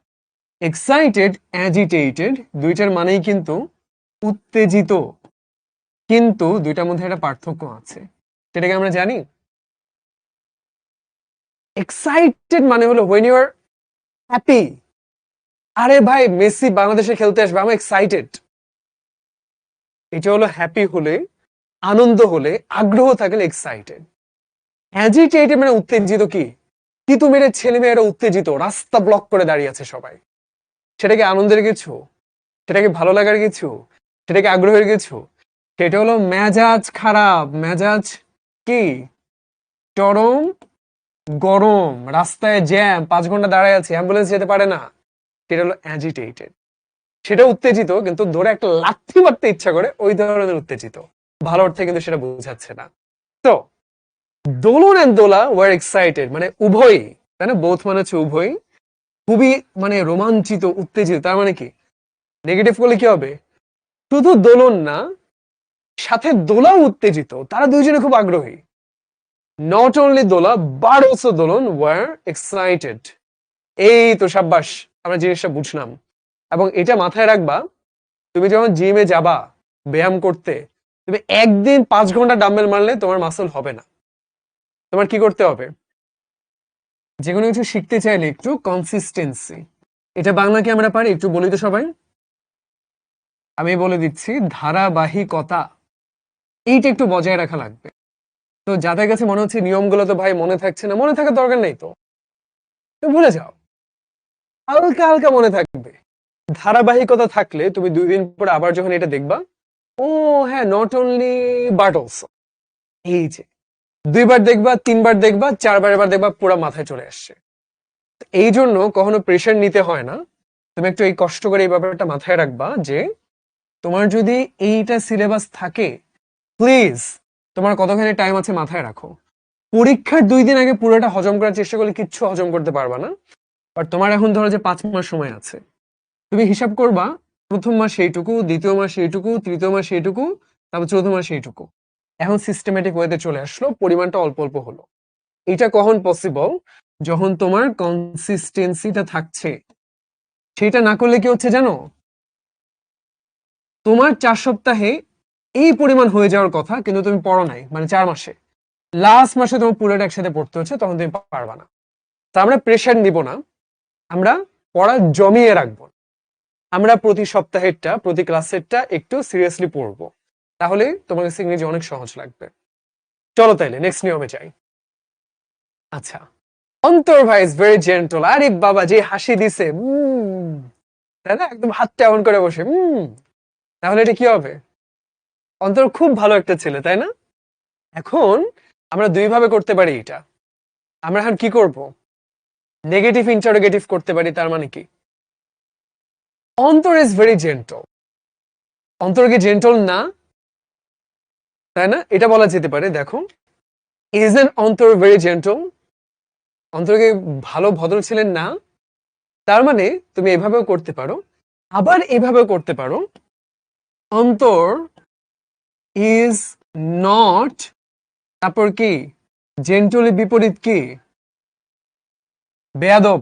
এক্সাইটেড, অ্যাজিটেটেড, দুইটার মানেই কিন্তু উত্তেজিত, কিন্তু দুইটার মধ্যে একটা পার্থক্য আছে, সেটাকে আমরা জানি। এক্সাইটেড মানে হলো when you are happy, আরে ভাই মেসি বাংলাদেশে খেলতে আসবে, আমি এক্সাইটেড। এটা হলো হ্যাপি হলে, আনন্দ হলে, আগ্রহ থাকলে এক্সাইটেড। অ্যাজিটেটেড মানে উত্তেজিত। কি তিতু মেরে ছেলে মেয়েরা উত্তেজিত, রাস্তা ব্লক করে দাঁড়িয়ে আছে সবাই। সেটা কি আনন্দের কিছু? সেটা কি ভালো লাগার কিছু? সেটা কি আগ্রহের কিছু? সেটা হলো মেজাজ খারাপ, মেজাজ কি চরম গরম, রাস্তায় জ্যাম, 5 ঘন্টা দাঁড়ায় আছে, অ্যাম্বুলেন্স যেতে পারে না, সেটা হলো অ্যাজিটেটেড। সেটা উত্তেজিত, কিন্তু ধরে একটা লাথি মারতে ইচ্ছা করে, ওই ধরনের উত্তেজিত। ভালো অর্থে কিন্তু সেটা বোঝাচ্ছে না। তো দোলন এন্ড দোলা ওয়ার এক্সাইটেড, মানে উভয়ই, তাই না? বোথ মানে হচ্ছে উভয়ই, খুবই মানে রোমাঞ্চিত, উত্তেজিত। তার মানে কি নেগেটিভ করলে কি হবে? শুধু দোলন না, সাথে দোলাও উত্তেজিত, তারা দুইজনে খুব আগ্রহী। Not only Dola but also Dolon were excited. এই তো সাব্বাস, আমরা জিনিসটা বুঝলাম। এবং এটা মাথায় রাখবা, তুমি যখন জিমে যাবা ব্যায়াম করতে, তুমি একদিন 5 ঘন্টা ডাম্বেল মারলে তোমার মাসল হবে না। তোমার কি করতে হবে? যে কোনো কিছু শিখতে চাইলে একটু কনসিস্টেন্সি। এটা বাংলা কি আমরা পারি? একটু বলি তো সবাই। আমি বলে দিচ্ছি, ধারাবাহিকতা। এইটা একটু বজায় রাখা লাগবে। তো যাদের কাছে মনে হচ্ছে নিয়মগুলো তো ভাই মনে থাকছে না, মনে থাকার দরকার নেই তো, তুমি ভুলে যাও, হালকা হালকা মনে থাকবে। ধারাবাহিকতা থাকলে তুমি 2 দিন পরে আবার যখন এটা দেখবা, ও হ্যাঁ, নট অনলি বাট অলসো। এই যে 2বার দেখবা, 3বার দেখবা, 4বার এবার দেখবা পুরো মাথায় চলে আসছে। এই জন্য কখনো প্রেশার নিতে হয় না। তুমি একটু এই কষ্ট করে এই ব্যাপারটা মাথায় রাখবা যে তোমার যদি এইটা সিলেবাস থাকে, প্লিজ তোমার কতখানি টাইম আছে মাথায় রাখো। পরীক্ষার 2 দিন আগে পুরোটা হজম করার চেষ্টা করলে কিচ্ছু হজম করতে পারবা না। বাট তোমার এখন ধরো যে 5 মাস সময় আছে, তুমি হিসাব করবা প্রথম মাস এইটুকু, দ্বিতীয় মাস এইটুকু, তৃতীয় মাস এইটুকু, তারপর চতুর্থ মাস এইটুকু। এখন সিস্টেমেটিক ওয়েতে চলে আসলো, পরিমাণটা অল্প অল্প হলো। এটা কখন পসিবল? যখন তোমার কনসিস্টেন্সিটা থাকছে। সেটা না করলে কি হচ্ছে জানো? তোমার 4 সপ্তাহে এই পরিমাণ হয়ে যাওয়ার কথা, কিন্তু তুমি পড়ো নাই, মানে 4 মাসে, লাস্ট মাসে তোমার পুরোটা একসাথে পড়তে হচ্ছে, তখন তুমি পারবা না। তা আমরা প্রেশার নিব না, আমরা পড়া জমিয়ে রাখবো। আমরা প্রতি সপ্তাহেরটা, প্রতি ক্লাসেরটা একটু সিরিয়াসলি পড়বো, তাহলে তোমার কাছে ইংরেজি অনেক সহজ লাগবে। চলো তাইলে নেক্সট নিয়মে যাই। আচ্ছা, অন্তর ভাই ইজ ভেরি জেন্টল। আরে বাবা, যে হাসি দিছে, তাই না? একদম হাতটা এমন করে বসে, তাহলে এটা কি হবে? অন্তর খুব ভালো একটা ছেলে, তাই না? এখন আমরা 2 ভাবে করতে পারি এটা। আমরা এখন কি করব? নেগেটিভ ইন্টারোগেটিভ করতে পারি। তার মানে কি? অন্তর ইজ ভেরি জেন্টল। অন্তর কি জেন্টল না? তাই না? এটা বলা যেতে পারে। দেখো, ইজন্ট অন্তর ভেরি জেন্টল? অন্তর কি ভালো ভদ্র ছিলেন না? তার মানে তুমি এভাবেও করতে পারো, আবার এভাবেও করতে পারো। অন্তর ইজ নট, তারপর কি জেন্টলের বিপরীত কি? বেয়াদব,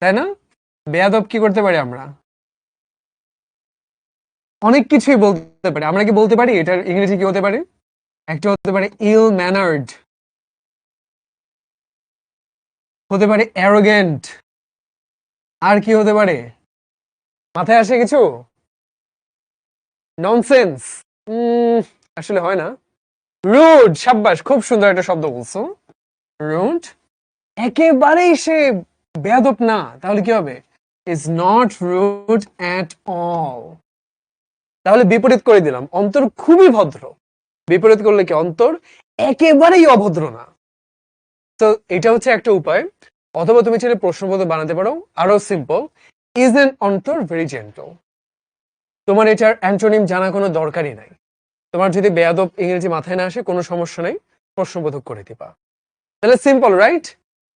তাই না? বেয়াদব কি করতে পারি আমরা? অনেক কিছুই বলতে পারি। আমরা কি বলতে পারি এটার ইংরেজি কি হতে পারে? একটা হতে পারে ইল ম্যানার্ড, হতে পারে অ্যারোগেন্ট, আর কি হতে পারে? মাথায় আসে কিছু? ননসেন্স? আসলে হয় না। রুড, সাব্বাস, খুব সুন্দর একটা শব্দ বলছো, রুড। একেবারেই সে বেয়াদব না, তাহলে কি হবে? Is not rude at all. তাহলে বিপরীত করে দিলাম, অন্তর খুবই ভদ্র। বিপরীত করলে কি? অন্তর একেবারেই অভদ্র না। তো এটা হচ্ছে একটা উপায়। অথবা তুমি চাইলে প্রশ্নবোধক বানাতে পারো, আরো সিম্পল, ইজ এন অন্তর ভেরি জেন্টল। তোমার এটার অ্যান্টোনিম জানা কোনো দরকারই নাই। তোমার যদি বেয়াদব ইংরেজি মাথায় না আসে, কোনো সমস্যা নেই, প্রশ্নবোধক করে দিবা। তাহলে সিম্পল, রাইট?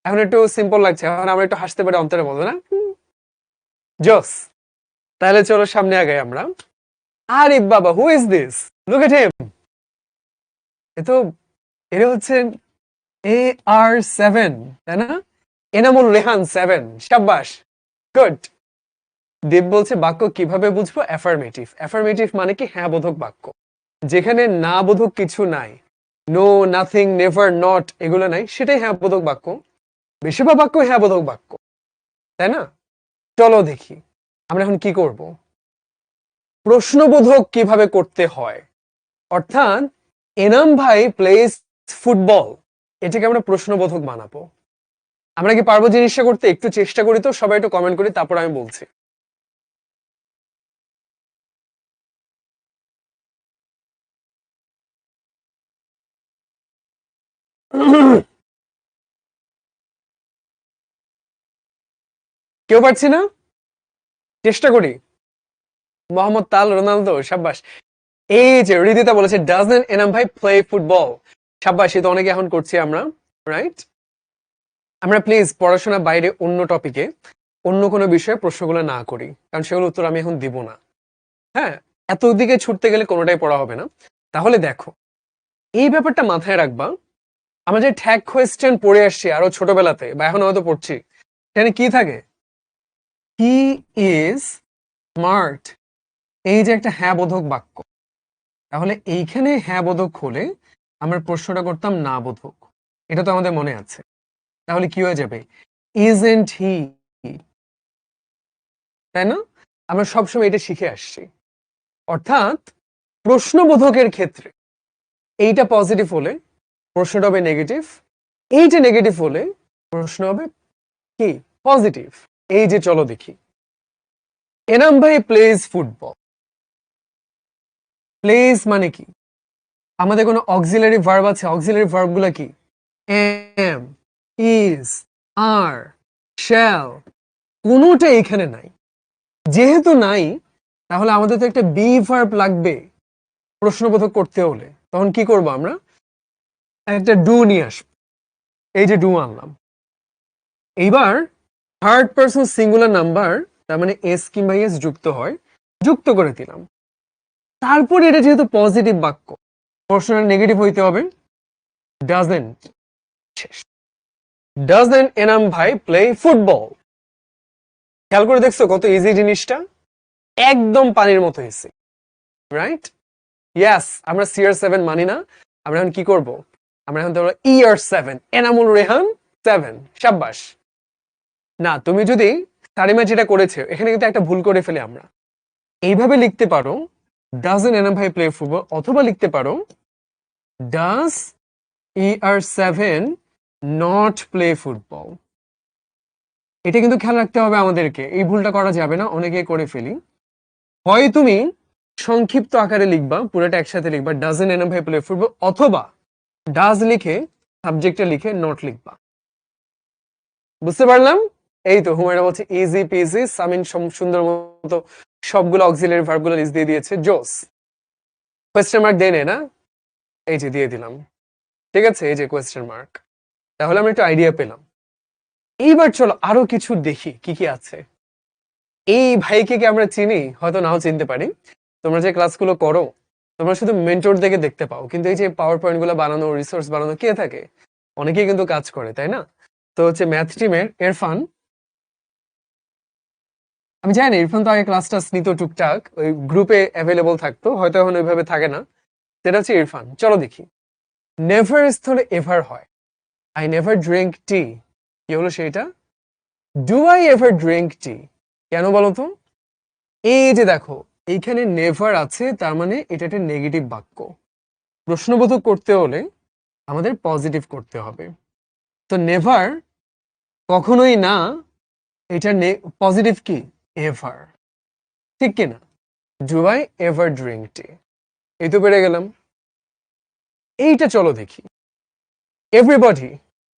এখন একটু সিম্পল লাগছে, এখন আমরা একটু হাসতে পারি অন্তরে, বলবো না? জোস। তাহলে চলো সামনে আগাই আমরা। আরে বাবা, who is this? Look at him. এ তো, এরা হচ্ছেন AR7, তাই না? এনামুল রেহান 7। সাব্বাস, গুড। দেব বলছে বাক্য কিভাবে বুঝবো? অ্যাফার্মেটিভ। অ্যাফার্মেটিভ মানে কি? হ্যাঁ বোধক বাক্য। যেখানে না বোধক কিছু নাই, নো, নাথিং, নেভার, নট, এগুলো নাই, সেটাই হ্যাঁ বোধক বাক্য। বেশিরভাগ বাক্য হ্যাঁ বোধক বাক্য, তাই না? চলো দেখি আমরা এখন কি করব। প্রশ্নবোধক কিভাবে করতে হয়, অর্থাৎ এনাম ভাই প্লেস ফুটবল, এটাকে আমরা প্রশ্নবোধক বানাবো। আমরা কি পারবো জিনিসটা করতে? একটু চেষ্টা করি তো, সবাই একটু কমেন্ট করি, তারপর আমি বলছি। কেউ পারছি না? চেষ্টা করি। মোহাম্মদ তাল রোনালদো, সাব্বাস। এই যে রিদিতা বলেছে, ডাজন্ট এনাম ভাই প্লে ফুটবল? সাব্বাস, তো অনেকে এখন করছি আমরা, রাইট? আমরা প্লিজ পড়াশোনা বাইরে অন্য টপিকে অন্য কোনো বিষয়ে প্রশ্নগুলো না করি, কারণ সেগুলো উত্তর আমি এখন দিব না। হ্যাঁ, এত দিকে ছুটতে গেলে কোনোটাই পড়া হবে না। তাহলে দেখো, এই ব্যাপারটা মাথায় রাখবা। আমরা যে ট্যাগ কোয়েশ্চেন পড়ে আসছি আরো ছোটবেলাতে, বা এখন হয়তো পড়ছি, এখানে কি থাকে? হি ইজ স্মার্ট, এই যে একটা হ্যাঁ বোধক বাক্য। তাহলে এইখানে হ্যাঁ বোধক হলে আমরা প্রশ্নটা করতাম না বোধক। এটা তো আমাদের মনে আছে। তাহলে কি হয়ে যাবে? ইজন্ট হি, তাই না? আমরা সবসময় এটা শিখে আসছি। অর্থাৎ প্রশ্নবোধকের ক্ষেত্রে এইটা পজিটিভ হলে প্রশ্নটা হবে নেগেটিভ, এইটা নেগেটিভ হলে প্রশ্ন হবে কি? পজিটিভ। এই যে চলো দেখি, এনাম ভাই প্লেজ ফুটবল। প্লেজ মানে কি? আমাদের কোনো অক্সিলারি ভার্ব আছে? অক্সিলারি ভার্ব গুলা কি? এম, ইজ, আর, শ্যাল, কোনোটা এখানে নাই। যেহেতু নাই, তাহলে আমাদের তো একটা বি ভার্ব লাগবে প্রশ্নবোধক করতে হলে। তখন কি করব আমরা? একটা ডু নিয়ে আসবো। এই যে ডু আনলাম। এইবার থার্ড পারসন সিঙ্গুলার নাম্বার, তার মানে এস কিংবা এস যুক্ত হয়, যুক্ত করে দিলাম। তারপর এটা যেহেতু পজিটিভ বাক্য, প্রশ্নটা নেগেটিভ হইতে হবে। ডাজেন্ট, ডাজেন্ট এনাম ভাই প্লে ফুটবল। খেয়াল করে দেখছো কত ইজি জিনিসটা? একদম পানির মতো ইজি, রাইট? ইয়াস, আমরা CR7 মানি না। আমরা এখন কি করব? আমরা এখন ধরো ER7, এনামুল রেহান 7। সাব্বাস। না, তুমি যদি সারিমা যেটা করেছে, এখানে কিন্তু একটা ভুল করে ফেলে আমরা। এইভাবে লিখতে পারো, ডাজেন্ট এনাম ভাই প্লে ফুটবল, অথবা লিখতে পারো does ER7 not play football. এটা কিন্তু খেয়াল রাখতে হবে আমাদেরকে, এই ভুলটা করা যাবে না, অনেকে করে ফেলি। হয় তুমি সংক্ষিপ্ত আকারে লিখবা, পুরোটা একসাথে লিখবা ডাজেন্ট এনাম ভাই প্লে ফুটবল, অথবা ডাজ লিখে সাবজেক্টে লিখে নট লিখবা। বুঝতে পারলাম? এই তো হুমায়রা বলছে ইজি পিজি, সামিন সুন্দর মতো সবগুলো অক্সিলারি ভার্বগুলো লিস্ট দিয়ে দিয়েছে। জোস। কোয়েশ্চেন মার্ক দেয় না? এই যে দিয়ে দিলাম। ঠিক আছে, এই যে কোয়েশ্চেন মার্ক। তাহলে আমরা একটু আইডিয়া পেলাম। এইবার চলো আরো কিছু দেখি কি কি আছে। এই ভাইকে কি আমরা চিনি? হয়তো নাও চিনতে পারি। তোমরা যে ক্লাসগুলো করো, তোমরা শুধু মেন্টর দেখে দেখতে পাও, কিন্তু এই যে পাওয়ার পয়েন্ট গুলো বানানো, রিসোর্স বানানো কে থাকে? অনেকেই কিন্তু কাজ করে, তাই না? তো হচ্ছে ম্যাথ টিমের ইরফান। আমি জানি না, ইরফান তো আগে ক্লাস টাস নিত টুকটাক, ওই গ্রুপে অ্যাভেলেবল থাকতো, হয়তো এখন ওইভাবে থাকে না। সেটা হচ্ছে ইরফান। চলো দেখি। নেভার স্থলে এভার হয়। I never drink tea. কি হলো সেইটা? Do I ever drink tea? কেন বলো তো? এই যে দেখো, এইখানে নেভার আছে, তার মানে এটা একটা নেগেটিভ বাক্য। প্রশ্নবোধক করতে হলে আমাদের পজিটিভ করতে হবে। তো নেভার কখনোই না, এটা পজিটিভ কি? এভার। ঠিক কিনা? Do I ever drink tea? এই তো পেরে গেলাম। এইটা চলো দেখি। Everybody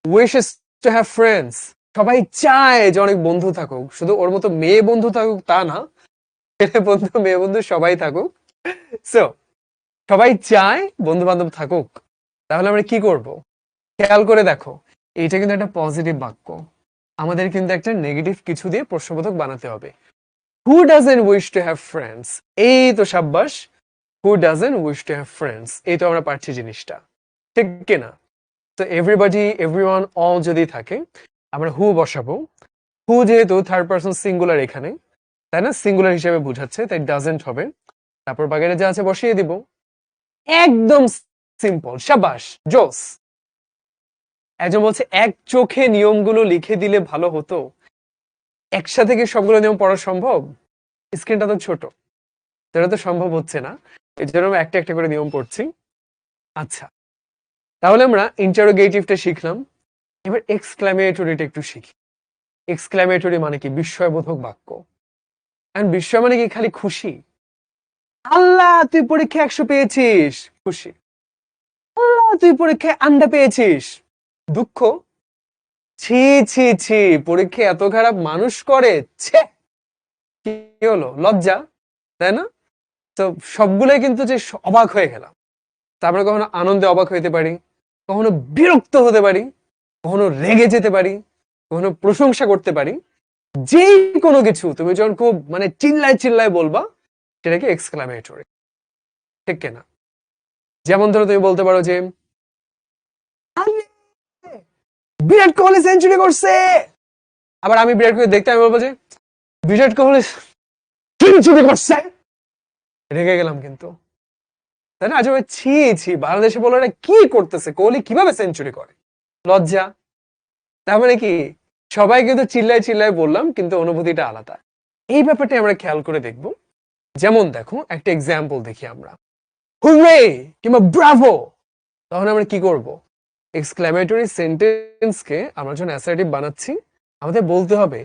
wishes to have friends. সবাই চায় যে অনেক বন্ধু থাকুক, শুধু ওর মতো মেয়ে বন্ধু থাকুক তা না, ছেলে বন্ধু মেয়ে বন্ধু সবাই থাকুক। সো সবাই চায় বন্ধু বান্ধব থাকুক। তাহলে আমরা কি করব? খেয়াল করে দেখো, এইটা কিন্তু একটা পজিটিভ বাক্য, আমাদের কিন্তু একটা নেগেটিভ কিছু দিয়ে প্রশ্নবোধক বানাতে হবে। Who doesn't wish to have friends? এই তো সাব্বাস, who doesn't wish to have friends, এই তো আমরা পারছি জিনিসটা। ঠিক কিনা? তো এভরিবডি, এভরিওয়ান, অল যদি থাকে, আমরা হু বসাবো। হু যেহেতু থার্ড পারসন সিঙ্গুলার এখানে, তাই না, সিঙ্গুলার হিসেবে বুঝাচ্ছে, তাই ডাজেন্ট হবে। তারপর বাগেরে যা আছে বসিয়ে দিব। একদম সিম্পল। সাবাস, জোস। একজন বলছে এক চোখে নিয়মগুলো লিখে দিলে ভালো হতো। একসাথে কি সবগুলো নিয়ম পড়া সম্ভব? স্ক্রিনটা তো ছোট, এটা তো সম্ভব হচ্ছে না। এই জন্য আমরা একটা একটা করে নিয়ম পড়ছি। আচ্ছা, তাহলে আমরা ইন্টারোগেটিভটা শিখলাম। এবার এক্সক্লামেটরিটা একটু শিখি। এক্সক্লামেটরি মানে কি? বিস্ময়বোধক বাক্য। এন্ড বিস্ময় মানে কি? খালি খুশি। আল্লাহ তুই পরীক্ষা 100 পেয়েছিস, খুশি। আল্লাহ তুই পরীক্ষায় আন্ডা পেয়েছিস, দুঃখ। ছি ছি ছি, পরীক্ষা এত খারাপ মানুষ করে, ছে। কি হলো? লজ্জা, তাই না? তো সবগুলোই কিন্তু যে অবাক হয়ে গেলাম। তা আমরা কখনো আনন্দে অবাক হইতে পারি, কখনো বিরক্ত হতে পারি, কখনো রেগে যেতে পারি, কখনো প্রশংসা করতে পারি। যেই কোনো কিছু তুমি যখন খুব মানে চিল্লায় চিল্লায় বলবা সেটাকে এক্সক্লামেটরি, ঠিক কিনা? যেমন ধরো তুমি বলতে পারো যে "আরে, বিরাট কোহলি সেঞ্চুরি করছে।" আবার আমি বিরাট কোহলি দেখতে আমি বলবো যে বিরাট কোহলি সেঞ্চুরি করছে, রেগে গেলাম কিন্তু, তাই না? আজ ছি ছি, বাংলাদেশে বলো কি করতেছে, কোহলি কিভাবে সেঞ্চুরি করে, লজ্জা। তার মানে কি, সবাই কিন্তু চিল্লায় চিল্লায় বললাম কিন্তু অনুভূতিটা আলাদা। এই ব্যাপারটা আমরা খেয়াল করে দেখব। যেমন দেখো একটা এক্সাম্পল দেখি আমরা, হুররে কিংবা ব্রাভো, তখন আমরা কি করব? এক্সক্লেমেটরি সেন্টেন্সকে আমরা যখন অ্যাসার্টিভ বানাচ্ছি আমাদের বলতে হবে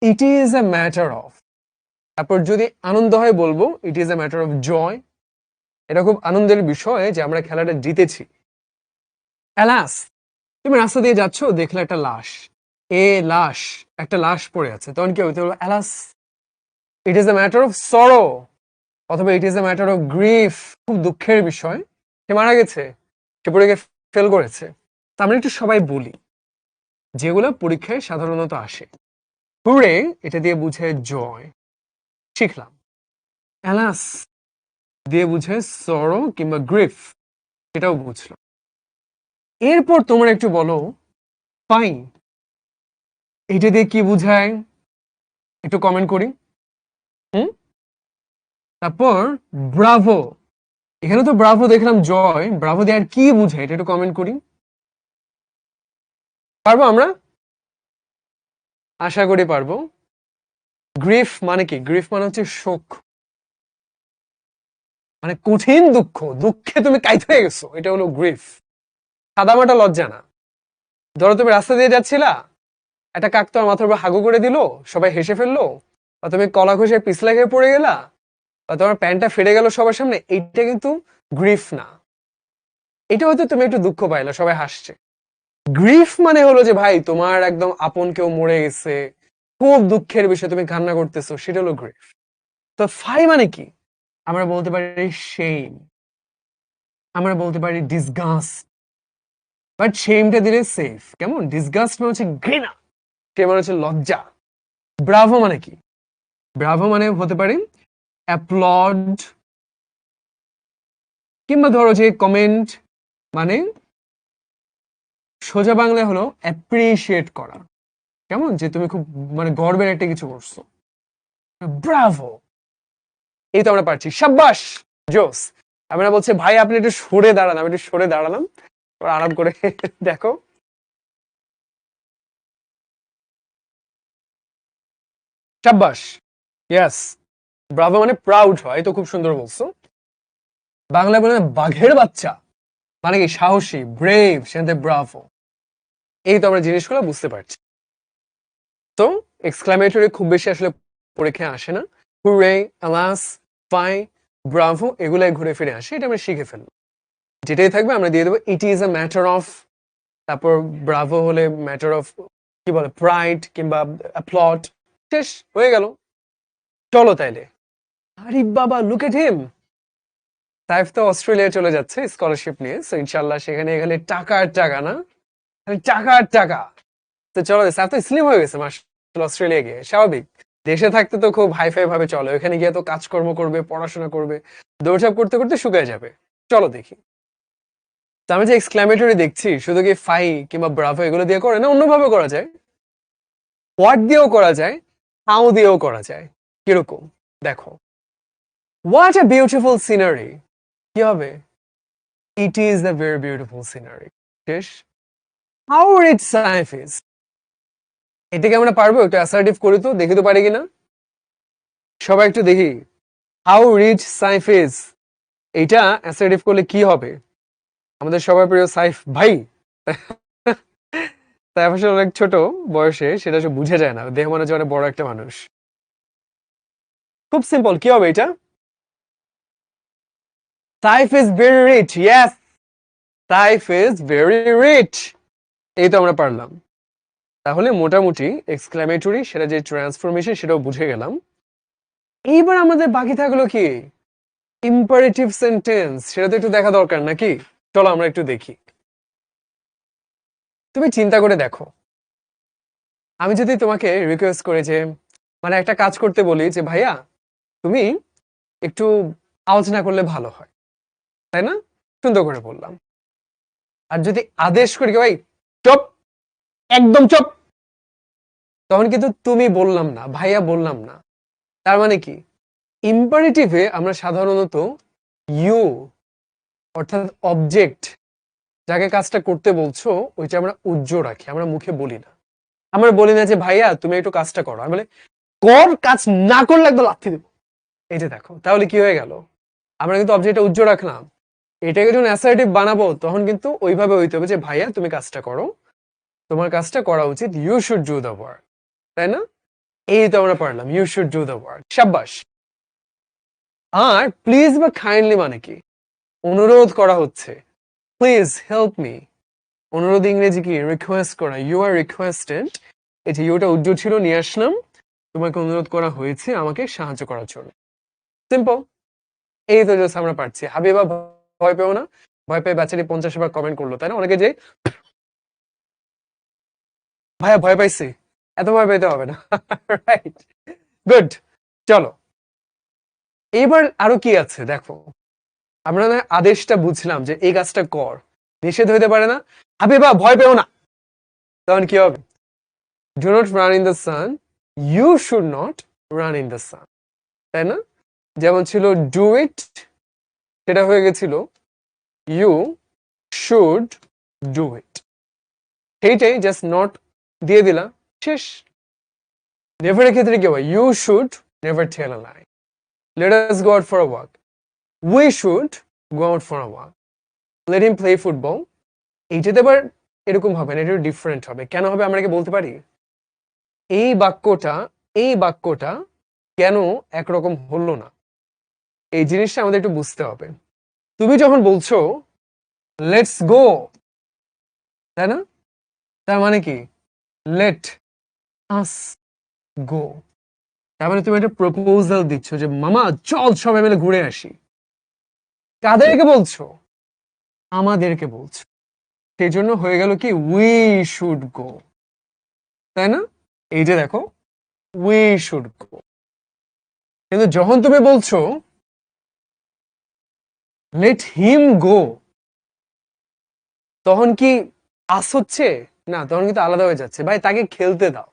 it is a matter of, তারপর যদি আনন্দ হয় বলবো it is a matter of joy. এটা খুব আনন্দের বিষয় যে আমরা খেলাটা জিতেছি। অ্যালাস, তুমি রাস্তা দিয়ে যাচ্ছ, দেখলে একটা লাশ, লাশ, একটা লাশ পড়ে আছে, তখন কি হইতে বলবো? Alas, it is a matter of sorrow, অথবা it is a matter of grief, খুব দুঃখের বিষয়, সে মারা গেছে, সে পরীক্ষায় ফেল করেছে। তা আমরা একটু সবাই বলি যেগুলো পরীক্ষায় সাধারণত আসে। হুরে, এটা দিয়ে বুঝে জয়, শিখলাম। অ্যালাস দিয়ে বুঝে সরো কিংবা গ্রিফ, সেটাও বুঝলাম। এরপর তোমরা একটু বলো ফাইন, এটা দিয়ে কি বুঝায়, একটু কমেন্ট করি। হুম, তারপর ব্রাভো, এখানে তো ব্রাভো দেখলাম জয়, ব্রাভো দিয়ে আর কি বুঝায় এটা একটু কমেন্ট করি। পারবো আমরা? আশা করি পারবো। গ্রিফ মানে কি? গ্রিফ মানে হচ্ছে শোক, মানে কঠিন দুঃখ, দুঃখে তুমি কাইত হয়ে গেছো, এটা হলো গ্রিফ। সাদামাটা লজ্জা না। ধরো তুমি রাস্তা দিয়ে যাচ্ছিলা, একটা কাক তোমার মাথার উপর হাগু করে দিল, সবাই হেসে ফেললো, বা তুমি কলা ঘষে পিছলা খেয়ে পড়ে গেলা, বা তোমার প্যান্টটা ফেটে গেল সবার সামনে, এইটা কিন্তু গ্রিফ না। এটা হয়তো তুমি একটু দুঃখ পাইলা, সবাই হাসছে। গ্রিফ মানে হলো যে ভাই তোমার একদম আপন কেউ মরে গেছে, খুব দুঃখের বিষয়, তুমি কান্না করতেছো, সেটা হলো গ্রিফ। তো ফাই মানে কি? আমরা বলতে পারি শেম, আমরা বলতে পারি ডিসগাস্ট, বাট শেমটা দিলে সেফ। কেমন? ডিসগাস্ট মানে হচ্ছে ঘৃণা, সে মানে হচ্ছে লজ্জা। ব্রাভো মানে কি? ব্রাভো মানে হতে পারে অ্যাপ্লড, কিংবা ধরো যে কমেন্ট, মানে সোজা বাংলায় হলো অ্যাপ্রিশিয়েট করা। কেমন? যে তুমি খুব মানে গর্বের একটা কিছু করছো, ব্রাভো। এই তো আমরা পারছি, সাব্বাস, জোস। আমরা বলছে ভাই আপনি একটু সরে দাঁড়ান, আমি একটু সরে দাঁড়ালাম, আরাম করে দেখো। সাব্বাস, ইয়েস। ব্রাভো মানে প্রাউড হয়, তো খুব সুন্দর বলছো। বাংলায় বলে না বাঘের বাচ্চা, মানে কি সাহসী, ব্রেভ, সেখানে ব্রাভো। এই তো আমরা জিনিসগুলো বুঝতে পারছি। তো এক্সক্লামেটরি খুব বেশি আসলে পরীক্ষায় আসে না। হুরে, আলাস, ফাই, ব্রাভো এগুলাই ঘুরে ফিরে আসে, এটা আমরা শিখে ফেলবো। যেটাই থাকবে আমরা দিয়ে দেবো it is a matter of, তারপর ব্রাভো হলে ম্যাটার অফ কি বলে প্রাইড কিংবা প্লট, শেষ হয়ে গেল। চলো তাইলে। আরে বাবা, লুক এট হিম, সাইফ তো অস্ট্রেলিয়া চলে যাচ্ছে স্কলারশিপ নিয়ে, সো ইনশাল্লাহ সেখানে এখানে টাকা আর টাকা না, টাকা আর টাকা। তো চলো, সাইফ তো স্লিম হয়ে গেছে মার্শাল্লাহ, অস্ট্রেলিয়া গিয়ে স্বাভাবিক। দেশে থাকতে তো খুব হাইফাই ভাবে চলে, ওখানে গিয়ে তো কাজকর্ম করবে, পড়াশোনা করবে, দৌড়ঝাঁপ করতে করতে শুকিয়ে যাবে। চলো দেখি। তো আমি যে এক্সক্লামেটরি দেখছি, শুধু কি ফাই কিংবা ব্রাভো এগুলো দিয়ে করে না, অন্যভাবে করা যায়। হোয়াট দিয়েও করা যায়, হাউ দিয়েও করা যায়। কিরকম? দেখো, হোয়াট এ বিউটিফুল সিনারি, কি হবে? It is the very beautiful scenery, শেষ। হাউ রিচ সাইফ ইজ, এটাকে আমরা পারবো একটু অ্যাসার্টিভ করি তো, দেখি তো পারি কিনা। সবাই একটু দেখি, হাউ রিচ সাইফ ইজ, এইটা অ্যাসার্টিভ করলে কি হবে? আমাদের সবার প্রিয় সাইফ ভাই, তাই আসলে অনেক ছোট বয়সে, সেটা সে বুঝে যায় না, দেহ মনে হচ্ছে অনেক বড় একটা মানুষ। খুব সিম্পল, কি হবে এটা? Saif is very rich, yes, Saif is very rich. এই তো আমরা পারলাম। তাহলে মোটামুটি এক্সক্লামেটরি সেটা যে ট্রান্সফরমেশন সেটাও বুঝে গেলাম। এইবার আমাদের বাকি থাকলো কি? ইম্পারেটিভ সেন্টেন্স, সেটা তো একটু দেখা দরকার নাকি? চলো আমরা একটু দেখি। তুমি চিন্তা করে দেখো, আমি যদি তোমাকে রিকোয়েস্ট করি যে মানে একটা কাজ করতে বলি যে ভাইয়া তুমি একটু আওয়াজ না করলে ভালো হয়, তাই না? সুন্দর করে বললাম। আর যদি আদেশ করি ভাই চুপ, একদম চুপ, তখন কিন্তু তুমি বললাম না, ভাইয়া বললাম না। তার মানে কি, ইম্পারেটিভে আমরা সাধারণত ইউ অর্থাৎ অবজেক্ট যাকে কাজটা করতে বলছো ওইটা আমরা উজ্জ্বল রাখি, আমরা মুখে বলি না। আমরা বলি না যে ভাইয়া তুমি একটু কাজটা করো, আমি বলি কর, কাজ না করলে একদম লাথি দেবো। এই যে দেখো, তাহলে কি হয়ে গেল, আমরা কিন্তু অবজেক্টটা উজ্জ্বল রাখলাম। এটাকে যখন অ্যাসার্টিভ বানাবো তখন কিন্তু ওইভাবে হইতে হবে যে ভাইয়া তুমি কাজটা করো, তোমার কাজটা করা উচিত, you should do the work, তাই না? এই তো আমরা পারলাম, you should do the work, শাবাশ। আর প্লিজ বা কাইন্ডলি মানে কি, অনুরোধ করা হচ্ছে, প্লিজ হেল্প মি। অনুরোধ ইংরেজি কি, রিকোয়েস্ট করা, ইউ আর রিকোয়েস্টেড। এই যে ইউটা উজ্জ্বল ছিল, নিয়ে আসলাম, তোমাকে অনুরোধ করা হয়েছে আমাকে সাহায্য করার জন্য। সিম্পল। এই তো জাস্ট আমরা পারছি। হাবিবা ভয় পেও না, ভয় পেয়ে বেচারি 50 বার কমেন্ট করলো, তাই না? অনেকে যে ভাইয়া ভয় পাইছি, এত ভয় পেতে হবে না। Right, good. চলো এবার আরো কি আছে দেখো, আমরা না আদেশটা বুঝলাম যে এই কাজটা কর, নিষেধ হইতে পারে না। হাবিবা ভয় পেও না, তখন কি হবে? Do not run in the sun, you should not run in the sun, তাই না? যেমন ছিল ডু ইট, সেটা হয়ে গেছিল ইউ শুড ডু ইট। সেইটাই জাস্ট নট দিয়ে দিলাম, শেষ। নেভারের ক্ষেত্রে কি হয়, you should never tell a lie, let us go out for a walk, we should go out for a walk, let him play football. এইটাতে আবার এরকম হবে না, এটা ডিফারেন্ট হবে। কেন হবে আমরা কি বলতে পারি? এই বাক্যটা, এই বাক্যটা কেন একরকম হলো না, এই জিনিসটা আমাদের একটু বুঝতে হবে। তুমি যখন বলছো লেটস গো, তাই না? তার মানে কি, লেট আস গো, তার মানে তুমি একটা প্রপোজাল দিচ্ছ যে মামা চল সবাই মিলে ঘুরে আসি। কাদেরকে বলছো? আমাদেরকে বলছো। সেই জন্য হয়ে গেল কি, উই শুড গো, তাই না? এই যে দেখো, উই শুড গো। কিন্তু যখন তুমি বলছো লেট হিম গো, তখন কি আস হচ্ছে না, তখন কিন্তু আলাদা হয়ে যাচ্ছে। ভাই তাকে খেলতে দাও,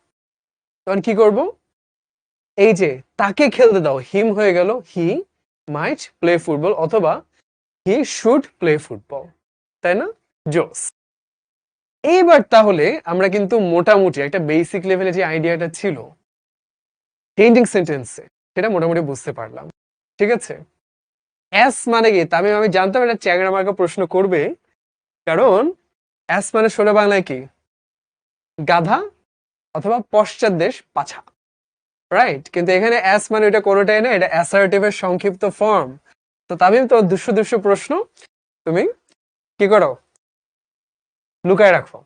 তখন কি করব, এই যে তাকে খেলতে দাও, হিম হয়ে গেল হি মাইট প্লে ফুটবল, অথবা হি শুড প্লে ফুটবল, তাই না? জোস। এইবার তাহলে আমরা কিন্তু মোটামুটি একটা বেসিক লেভেলে যে আইডিয়াটা ছিল চেঞ্জিং সেন্টেন্সে, সেটা মোটামুটি বুঝতে পারলাম। ঠিক আছে, এস মানে কি, আমি আমি জানতাম এটা চ্যাংড়া মার্কা প্রশ্ন করবে, কারণ এস মানে সোজা বাংলায় কি, গাধা অথবা পশ্চাৎ দেশ পাছা, রাইট? কিন্তু এখানে এস মানে এটা কোনোটাই না, এটা অ্যাসার্টিভের সংক্ষিপ্ত ফর্ম। তো তামিম, তো দুশো দুশো প্রশ্ন তুমি কি করো, লুকায় রাখো।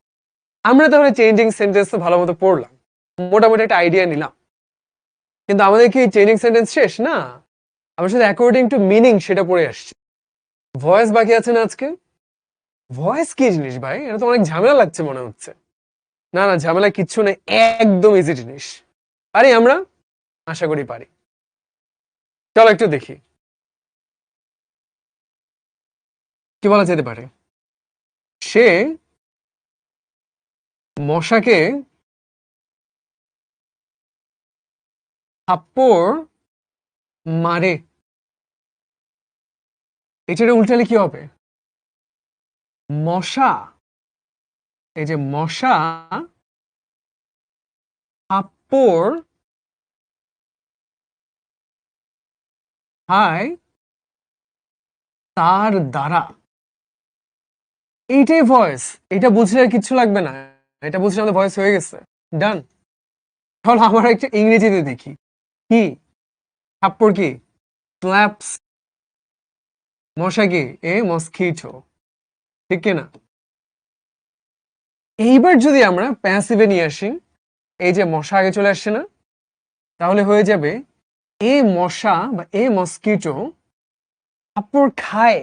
আমরা তাহলে চেঞ্জিং সেন্টেন্স তো ভালো মতো পড়লাম, মোটামুটি একটা আইডিয়া নিলাম, কিন্তু আমাদের কি চেঞ্জিং সেন্টেন্স শেষ না? আমরা শুধু অ্যাকর্ডিং টু মিনিং সেটা পড়ে আসছি। ভয়েস বাকি আছে না আজকে? ভয়েস কি জিনিস ভাই, এটা তো অনেক ঝামেলা লাগছে মনে হচ্ছে। না না, ঝামেলা কিচ্ছু নেই, একদম ইজি জিনিস। পারি আমরা, আশা করি পারি। চলো একটু দেখি কি বলা যেতে পারে। সে মশাকে থাপ্পড় মারে, এটা উল্টালে কি হবে? মশা, এই যে মশা থাপ্পড় খায় তার দ্বারা, এইটাই ভয়েস। এটা বুঝলে আর কিচ্ছু লাগবে না, এটা বুঝলে আমাদের ভয়েস হয়ে গেছে, ডান। তাহলে আমরা একটু ইংরেজিতে দেখি, কি থাপ্পড় কি, স্ল্যাপস, মশা কি, এ মস্কিটো, ঠিক কিনা? এইবার যদি আমরা প্যাসিভে নিয়ে আসি, এই যে মশা আগে চলে আসছে না, তাহলে হয়ে যাবে এ মশা বা এ মস্কিটো থাপ্পড় খায়।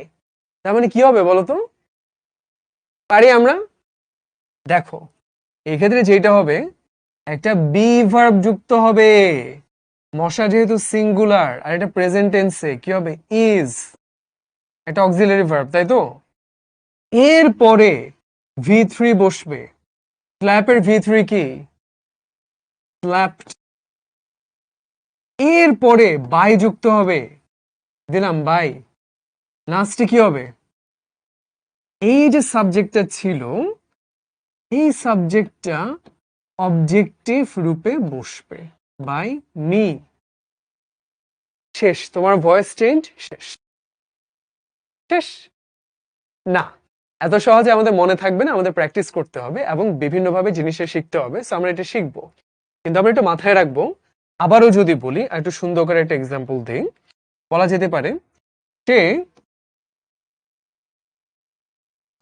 তার মানে কি হবে বলতো? পারি আমরা? দেখো এক্ষেত্রে যেটা হবে একটা বি ভার্ব যুক্ত হবে, মশা যেহেতু সিঙ্গুলার আর এটা প্রেজেন্ট টেন্সে কি হবে ইজ, একটা অক্সিলারি ভার্ব তাই তো। এরপরে V3 বসবে, স্ল্যাপের V3 কি স্ল্যাপড। এরপরে বাই যুক্ত হবে, দিলাম বাই, লাস্টে কি হবে এই যে সাবজেক্টটা ছিল এই সাবজেক্টটা অবজেক্টিভ রূপে বসবে বাই মি। শেষ, তোমার ভয়েস চেঞ্জ শেষ। শেষ না, এত সহজে আমাদের মনে থাকবে না, আমাদের প্র্যাকটিস করতে হবে এবং বিভিন্নভাবে জিনিসটা শিখতে হবে। সো আমরা এটা শিখবো, কিন্তু আমরা একটু মাথায় রাখবো। আবারও যদি বলি, একটু সুন্দর করে একটা এক্সাম্পল দিই, বলা যেতে পারে সে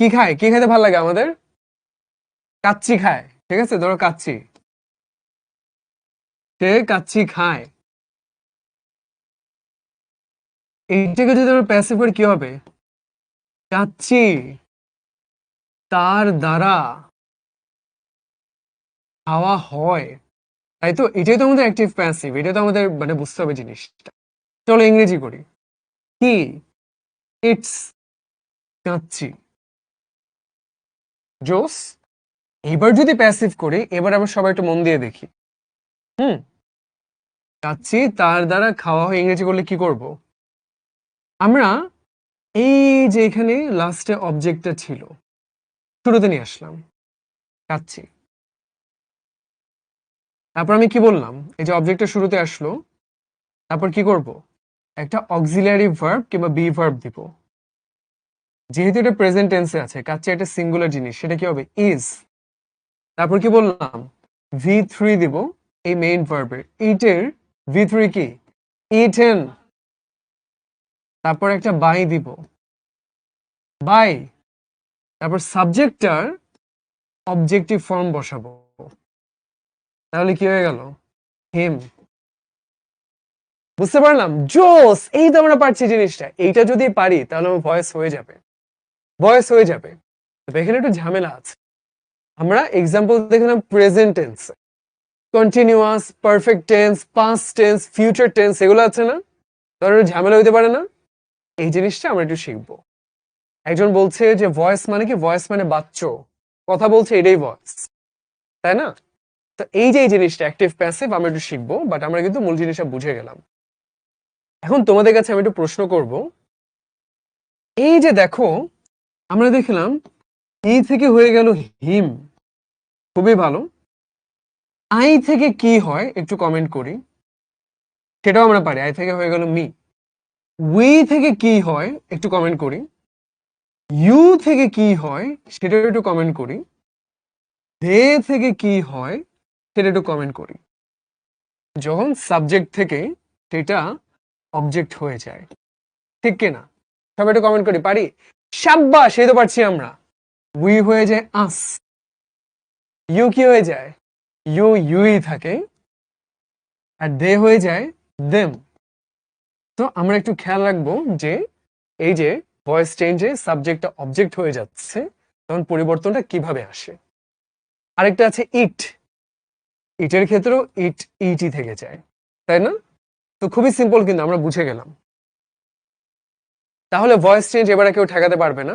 কি খায়, কি খেতে ভালো লাগে আমাদের, কাচ্চি খায়, ঠিক আছে ধরো কাচ্চি, সে কাচ্চি খায়। এইটাকে যদি আমরা প্যাসিভ করি কি হবে, কাচ্চি তার দ্বারা খাওয়া হয়, তাই তো। এটাই তো আমাদের অ্যাক্টিভ প্যাসিভ, এটা তো আমাদের মানে বুঝতে হবে জিনিসটা। চলো ইংরেজি করি, কি ইটস কাচ্চি, জোস। এবার যদি প্যাসিভ করি, এবার আমরা সবাই একটু মন দিয়ে দেখি। কাচ্চি তার দ্বারা খাওয়া হয়, ইংরেজি করলে কি করব আমরা, এই যে এখানে লাস্টে অবজেক্টটা ছিল শুরুতে নিয়ে আসলাম কাচ্চি, তারপর আমি কি বললাম, এই যে অবজেক্টটা শুরুতে আসলো, তারপর কি করব একটা অক্সিলারি ভার্ব কিংবা বি ভার্ব দিব। যেহেতু এটা প্রেজেন্ট টেন্সে আছে, কাচ্চি একটা সিঙ্গুলার জিনিস, সেটা কি হবে ইজ। তারপর কি বললাম V3 দিব এই মেইন ভার্বের, ইটের V3 কি ইটেন। তারপর একটা বাই দিব, বাই, তারপর সাবজেক্টটার অবজেক্টিভ ফর্ম বসাবো, তাহলে কি হয়ে গেল হিম। বুঝতে পারলাম, জোস। এই তো আমরা পারছি জিনিসটা, এইটা যদি পারি তাহলে আমার ভয়েস হয়ে যাবে, ভয়েস হয়ে যাবে। তবে এখানে একটু ঝামেলা আছে। আমরা এক্সাম্পল দেখলাম present tense, continuous, perfect tense, past tense, future tense, এগুলো আছে না, তাহলে একটু ঝামেলা হইতে পারে না। এই জিনিসটা আমরা একটু শিখবো। একজন বলছে যে ভয়েস মানে কি, ভয়েস মানে বাচ্চ, কথা বলছে, এটাই ভয়েস, তাই না। তো এই যে এই জিনিসটা অ্যাক্টিভ প্যাসিভ আমরা একটু শিখবো, বাট আমরা কিন্তু মূল জিনিসটা বুঝে গেলাম। এখন তোমাদের কাছে আমি একটু প্রশ্ন করব। এই যে দেখো আমরা দেখলাম এই থেকে হয়ে গেল হিম, খুবই ভালো। আই থেকে কি হয় একটু কমেন্ট করি, সেটাও আমরা পারি, আই থেকে হয়ে গেল মি। উই থেকে কি হয় একটু কমেন্ট করি, ইউ থেকে কি হয় সেটা একটু কমেন্ট করি, দে থেকে কি হয় সেটা একটু কমেন্ট করি। যখন সাবজেক্ট থেকে সেটা অবজেক্ট হয়ে যায়, ঠিক কিনা, সবাই একটু কমেন্ট করি, পারি, সাব্বাস, এই তো পারছি আমরা। উই হয়ে যায় আস, ইউ কি হয়ে যায়, ইউ ইউই থাকে, আর দে হয়ে যায় দেম। তো আমরা একটু খেয়াল রাখবো যে এই যে ভয়েস চেঞ্জে সাবজেক্টটা অবজেক্ট হয়ে যাচ্ছে, তখন পরিবর্তনটা কিভাবে আসে। আরেকটা আছে ইট, ইটের ক্ষেত্রেও ইট ইটি থেকে যায়, তাই না। তো খুবই সিম্পল, কিন্তু আমরা বুঝে গেলাম। তাহলে ভয়েস চেঞ্জ এবারে কেউ ঠেকাতে পারবে না।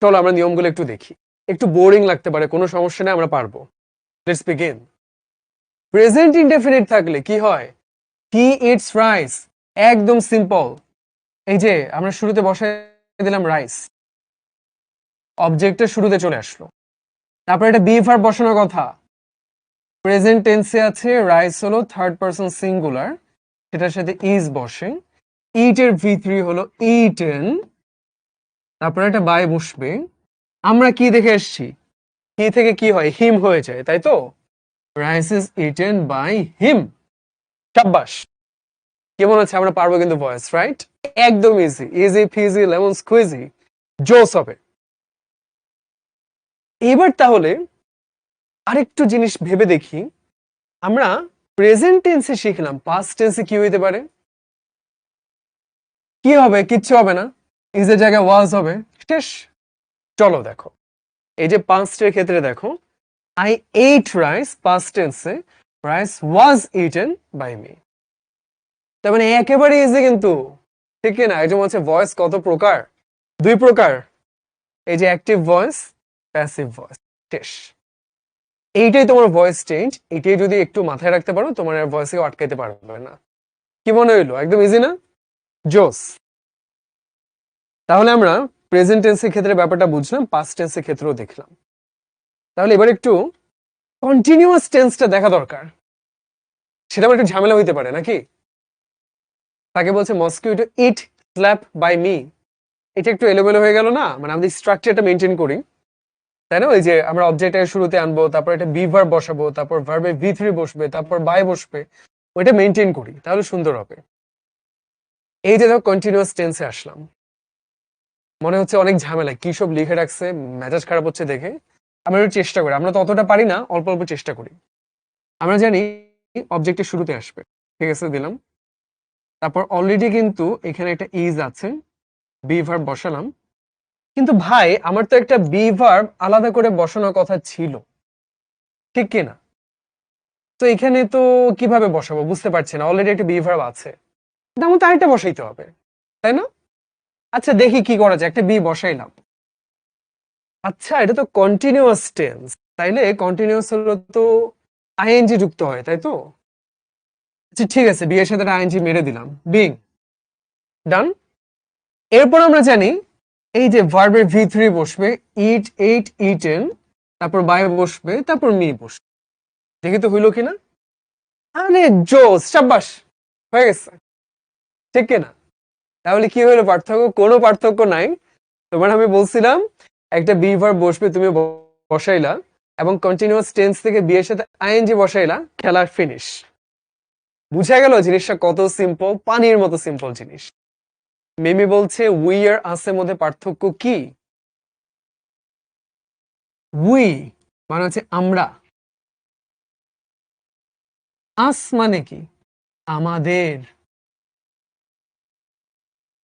চলো আমরা নিয়মগুলো একটু দেখি, একটু বোরিং লাগতে পারে, কোনো সমস্যা নেই, আমরা পারবো। Let's begin. প্রেজেন্ট ইনডেফিনিট থাকলে কি হয়, হি ইটস রাইস, একদম সিম্পল। এই যে আমরা শুরুতে বসাই দিলাম রাইস, অবজেক্টের শুরুতে চলে আসলো, তারপর এটা বি ভার্ব বসানোর কথা, প্রেজেন্ট টেন্সে আছে, রাইস হলো থার্ড পারসন সিঙ্গুলার, সেটার সাথে ইজ বসে, ইট এর V3 হলো ইটেন, তারপরে একটা বাই বসবে। আমরা কি দেখে এসছি, হি থেকে কি হয় হিম হয়ে যায়, তাই তো। Rice is eaten by him. সাব্বাস, কি মনে হচ্ছে আমরা পারবো কিন্তু ভয়েস, রাইট। একদম easy, easy fizzy lemon squeezy, জোস হবে। এবার তাহলে আরেকটু জিনিস ভেবে দেখি, আমরা প্রেজেন্ট টেন্সে শিখলাম, পাস্ট টেন্সে কি হইতে পারে, কি হবে, কিচ্ছু হবে না, ইজের জায়গায় ওয়াজ হবে, শেষ। চলো দেখো, এই যে পাস্টের ক্ষেত্রে দেখো, আই এট রাইস, পাস্ট টেন্সে rice was eaten by me. তার মানে একেবারে ইজি কিন্তু, ঠিক না? এই যে হচ্ছে ভয়েস কত প্রকার, দুই প্রকার, এই যে অ্যাক্টিভ ভয়েস, প্যাসিভ ভয়েস, শেষ। এইটাই তোমার ভয়েস চেঞ্জ, এটাই যদি একটু মাথায় রাখতে পারো তোমার ভয়েসকে আটকাইতে পারবে না। কি মনে হইলো? একদম ইজি না? জোস। তাহলে আমরা প্রেজেন্ট টেন্সের ক্ষেত্রে ব্যাপারটা বুঝলাম, পাস্ট টেন্সের ক্ষেত্রেও দেখলাম। তাহলে এবার একটু কন্টিনিউয়াস টেন্সটা দেখা দরকার, সেটা একটু ঝামেলা হইতে পারে নাকি? তাকে বলছে mosquito it slap by me, এটা একটু এলোমেলো হয়ে গেল না? মানে আমাদের স্ট্রাকচারটা মেনটেন করি, তাই না? ওই যে আমরা অবজেক্টের শুরুতে আনবো, তারপর একটা বি ভার্ব বসাবো, তারপর ভার্বে V3 বসবে, তারপর বাই বসবে, ওইটা মেনটেন করি, তাহলে সুন্দর হবে। এই যে দেখো কন্টিনিউয়াস টেন্সে আসলাম, মনে হচ্ছে অনেক ঝামেলা, কি সব লিখে রাখছে, মেজাজ খারাপ হচ্ছে দেখে। আমরা একটু চেষ্টা করি, আমরা তো অতটা পারি না, অল্প অল্প চেষ্টা করি। আমরা জানি অবজেক্টের শুরুতে আসবে, ঠিক আছে, দিলাম। তারপর অলরেডি কিন্তু এখানে একটা ইজ আছে, বি ভার্ব বসালাম। কিন্তু ভাই আমার তো একটা বি ভার্ব আলাদা করে বসানোর কথা ছিল, ঠিক কি না? তো এখানে তো কিভাবে বসাবো বুঝতে পারছি না, অলরেডি একটা বি ভার্ব আছে, কিন্তু আমার তো আরেকটা বসাইতে হবে, তাই না? আচ্ছা দেখি কি করা যায়, একটা বি বসাইলাম। আচ্ছা এটা তো কন্টিনিউয়াস টেন্স, তাইলে কন্টিনিউয়াস হলো তো আইএনজি যুক্ত হয়, তাই তো? আচ্ছা ঠিক আছে, বি এর সাথে আইএনজি মেরে দিলাম, বিং, ডান। এরপর আমরা জানি এই যে ভার্বের V3 বসবে, ইট, এইট, ইটেন, তারপর বাই বসবে, তারপর মি বসবে। দেখি তো হইলো কিনা? আরে জোস, সাব্বাস, হয়ে গেছে, ঠিক কিনা? তাহলে কি হলো পার্থক্য? কোনো পার্থক্য নাই। তোমার আমি বলছিলাম একটা বি ভার্ব বসবে, তুমি বসাইলা, এবং কন্টিনিউয়াস টেন্স থেকে বি এর সাথে আইএনজি বসাইলা, খেলা ফিনিশ। বুঝা গেল জিনিসটা কত সিম্পল, পানির মতো সিম্পল জিনিস। মিমি বলছে উই আর আসের মধ্যে পার্থক্য কি? উই মানে হচ্ছে আমরা, আস মানে কি? আমাদের।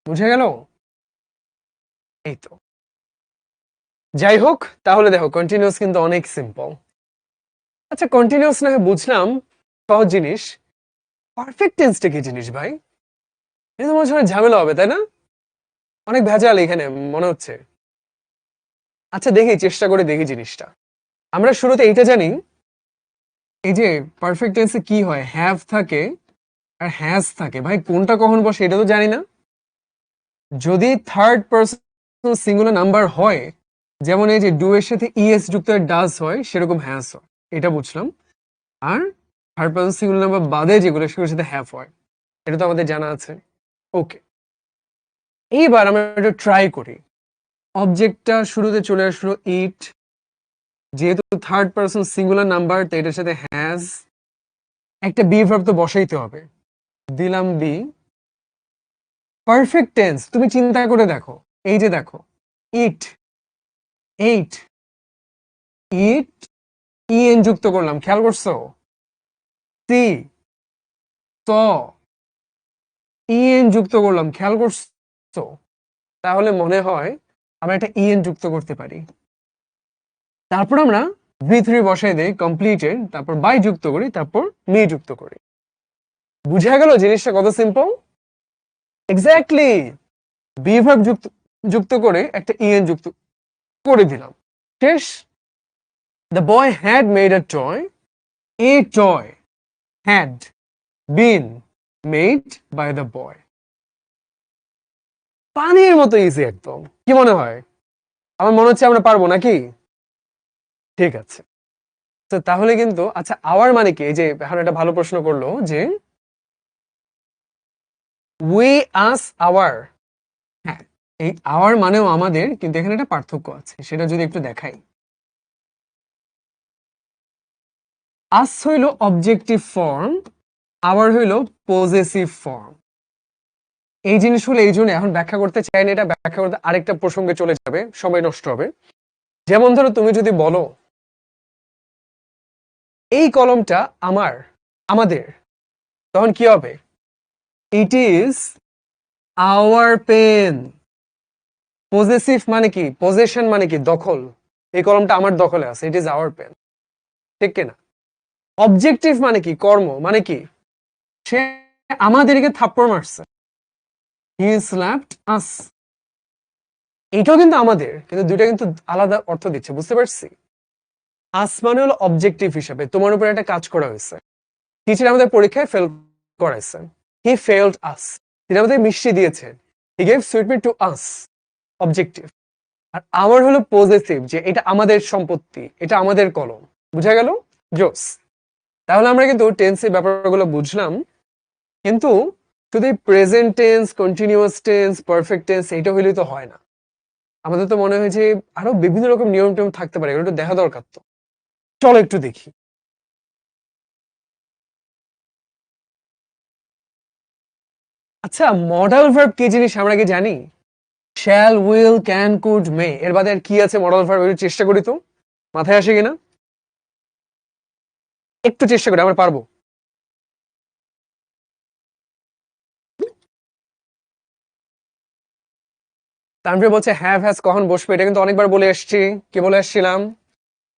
বুঝে গেল? এই তো। যাই হোক, তাহলে দেখো কন্টিনিউয়াস কিন্তু অনেক সিম্পল। আচ্ছা কন্টিনিউয়াস না হয় বুঝলাম, সহজ জিনিস। পারফেক্ট টেন্সটা কি জিনিস ভাই? এটা তোমার সঙ্গে ঝামেলা হবে, তাই না? অনেক ভেজাল এখানে মনে হচ্ছে। আচ্ছা দেখি, চেষ্টা করে দেখি জিনিসটা। আমরা শুরুতে এইটা জানি, এই যে পারফেক্ট টেন্সে কি হয়, হ্যাভ থাকে আর হ্যাজ থাকে। ভাই কোনটা কখন বসে এটা তো জানি না। যদি থার্ড পারসন সিঙ্গুলার নাম্বার হয়, যেমন এই যে ডু এর সাথে ইএস যুক্ত ডাজ হয়, সেরকম হ্যাজ হয়, এটা বুঝলাম। আর থার্ড পারসন সিঙ্গুলার নাম্বার বাদে যেগুলো, সেগুলোর সাথে হ্যাভ হয়, এটা তো আমাদের জানা আছে। ওকে, এইবার আমরা একটু ট্রাই করি। অবজেক্টটা শুরুতে চলে আসলো ইট, যেহেতু থার্ড পারসন সিঙ্গুলার নাম্বার, তো এটার সাথে হ্যাজ, একটা বি ভার্ব তো বসাইতে হবে, দিলাম বি। পারফেক্ট টেন্স তুমি চিন্তা করে দেখো, এই যে দেখো, ইট, এইট, ইট, ইএন যুক্ত করলাম, খেয়াল করছো? সি, স, ইএন যুক্ত করলাম, খেয়াল করছো? তাহলে মনে হয় আমরা একটা ইএন যুক্ত করতে পারি। তারপর আমরা V3 বসাই দেই কমপ্লিটেড, তারপর বাই যুক্ত করি, তারপর মি যুক্ত করি। বুঝা গেল জিনিসটা কত সিম্পল? এক্স্যাক্টলি, বি ভার্ব যুক্ত যুক্ত করে একটা ইএন যুক্ত করে দিলাম, শেষ। The boy had made a toy, a toy had been made by the boy. পানির মতো ইজি একদম, কি মনে হয়? আমার মনে হচ্ছে আমরা পারবো নাকি? ঠিক আছে, তো তাহলে কিন্তু আচ্ছা আওয়ার মানে কি? এই যে এখন একটা ভালো প্রশ্ন করলো যে উই আস আওয়ার, হ্যাঁ এই আওয়ার মানেও আমাদের, কিন্তু এখানে একটা পার্থক্য আছে, সেটা যদি একটু দেখাই। আস হইল অবজেক্টিভ ফর্ম, আওয়ার হইল পজেসিভ ফর্ম। এই জিনিসগুলো এই জন্য এখন ব্যাখ্যা করতে চাই না, এটা ব্যাখ্যা করতে আরেকটা প্রসঙ্গে চলে যাবে, সময় নষ্ট হবে। যেমন ধরো তুমি যদি বলো এই কলমটা আমার, আমাদের, তখন কি হবে? It is our pen. Possessive মানে কি? পজেশন মানে কি? দখল। এই কলমটা আমার দখলে আছে, ইট ইজ আওয়ার পেন, ঠিক কিনা? অবজেক্টিভ মানে কি? কর্ম মানে কি? সে আমাদেরকে থাপ্পড় মারছে, হি স্ল্যাপড আস। এটাও কিন্তু আমাদের, কিন্তু দুইটা কিন্তু আলাদা অর্থ দিচ্ছে, বুঝতে পারছি? আস মানে হলো অবজেক্টিভ হিসাবে তোমার উপর একটা কাজ করা হয়েছে, টিচার আমাদের পরীক্ষায় ফেল করাইছে, হি ফেলড আস। তিনি আমাদের মিষ্টি দিয়েছেন, he gave sweetmeat to us, objective. আর আমার হলো পজেসিভ, যে এটা আমাদের সম্পত্তি, এটা আমাদের কলম। বুঝা গেল? জোস। তাহলে আমরা কিন্তু টেন্সের ব্যাপারগুলো বুঝলাম, কিন্তু শুধু present tense, continuous tense, perfect tense এইটা হইলেই তো হয় না। আমাদের তো মনে হয় যে আরো বিভিন্ন রকম নিয়ম টিয়ম থাকতে পারে, এগুলো একটু দেখা দরকার। তো চলো একটু দেখি। আচ্ছা, মডাল ভার্ব কি জিনিস আমরা কি জানি? শ্যাল, উইল, ক্যান, কুড, মে, এর বাদে আর কি আছে মডাল ভার্ব? একটু চেষ্টা করি তো, মাথায় আসে কিনা, একটু চেষ্টা করি, আমরা পারবো। তানভীর বলছে হ্যাভ হ্যাজ কখন বসবে, এটা কিন্তু অনেকবার বলে আসছি। কি বলে আসছিলাম?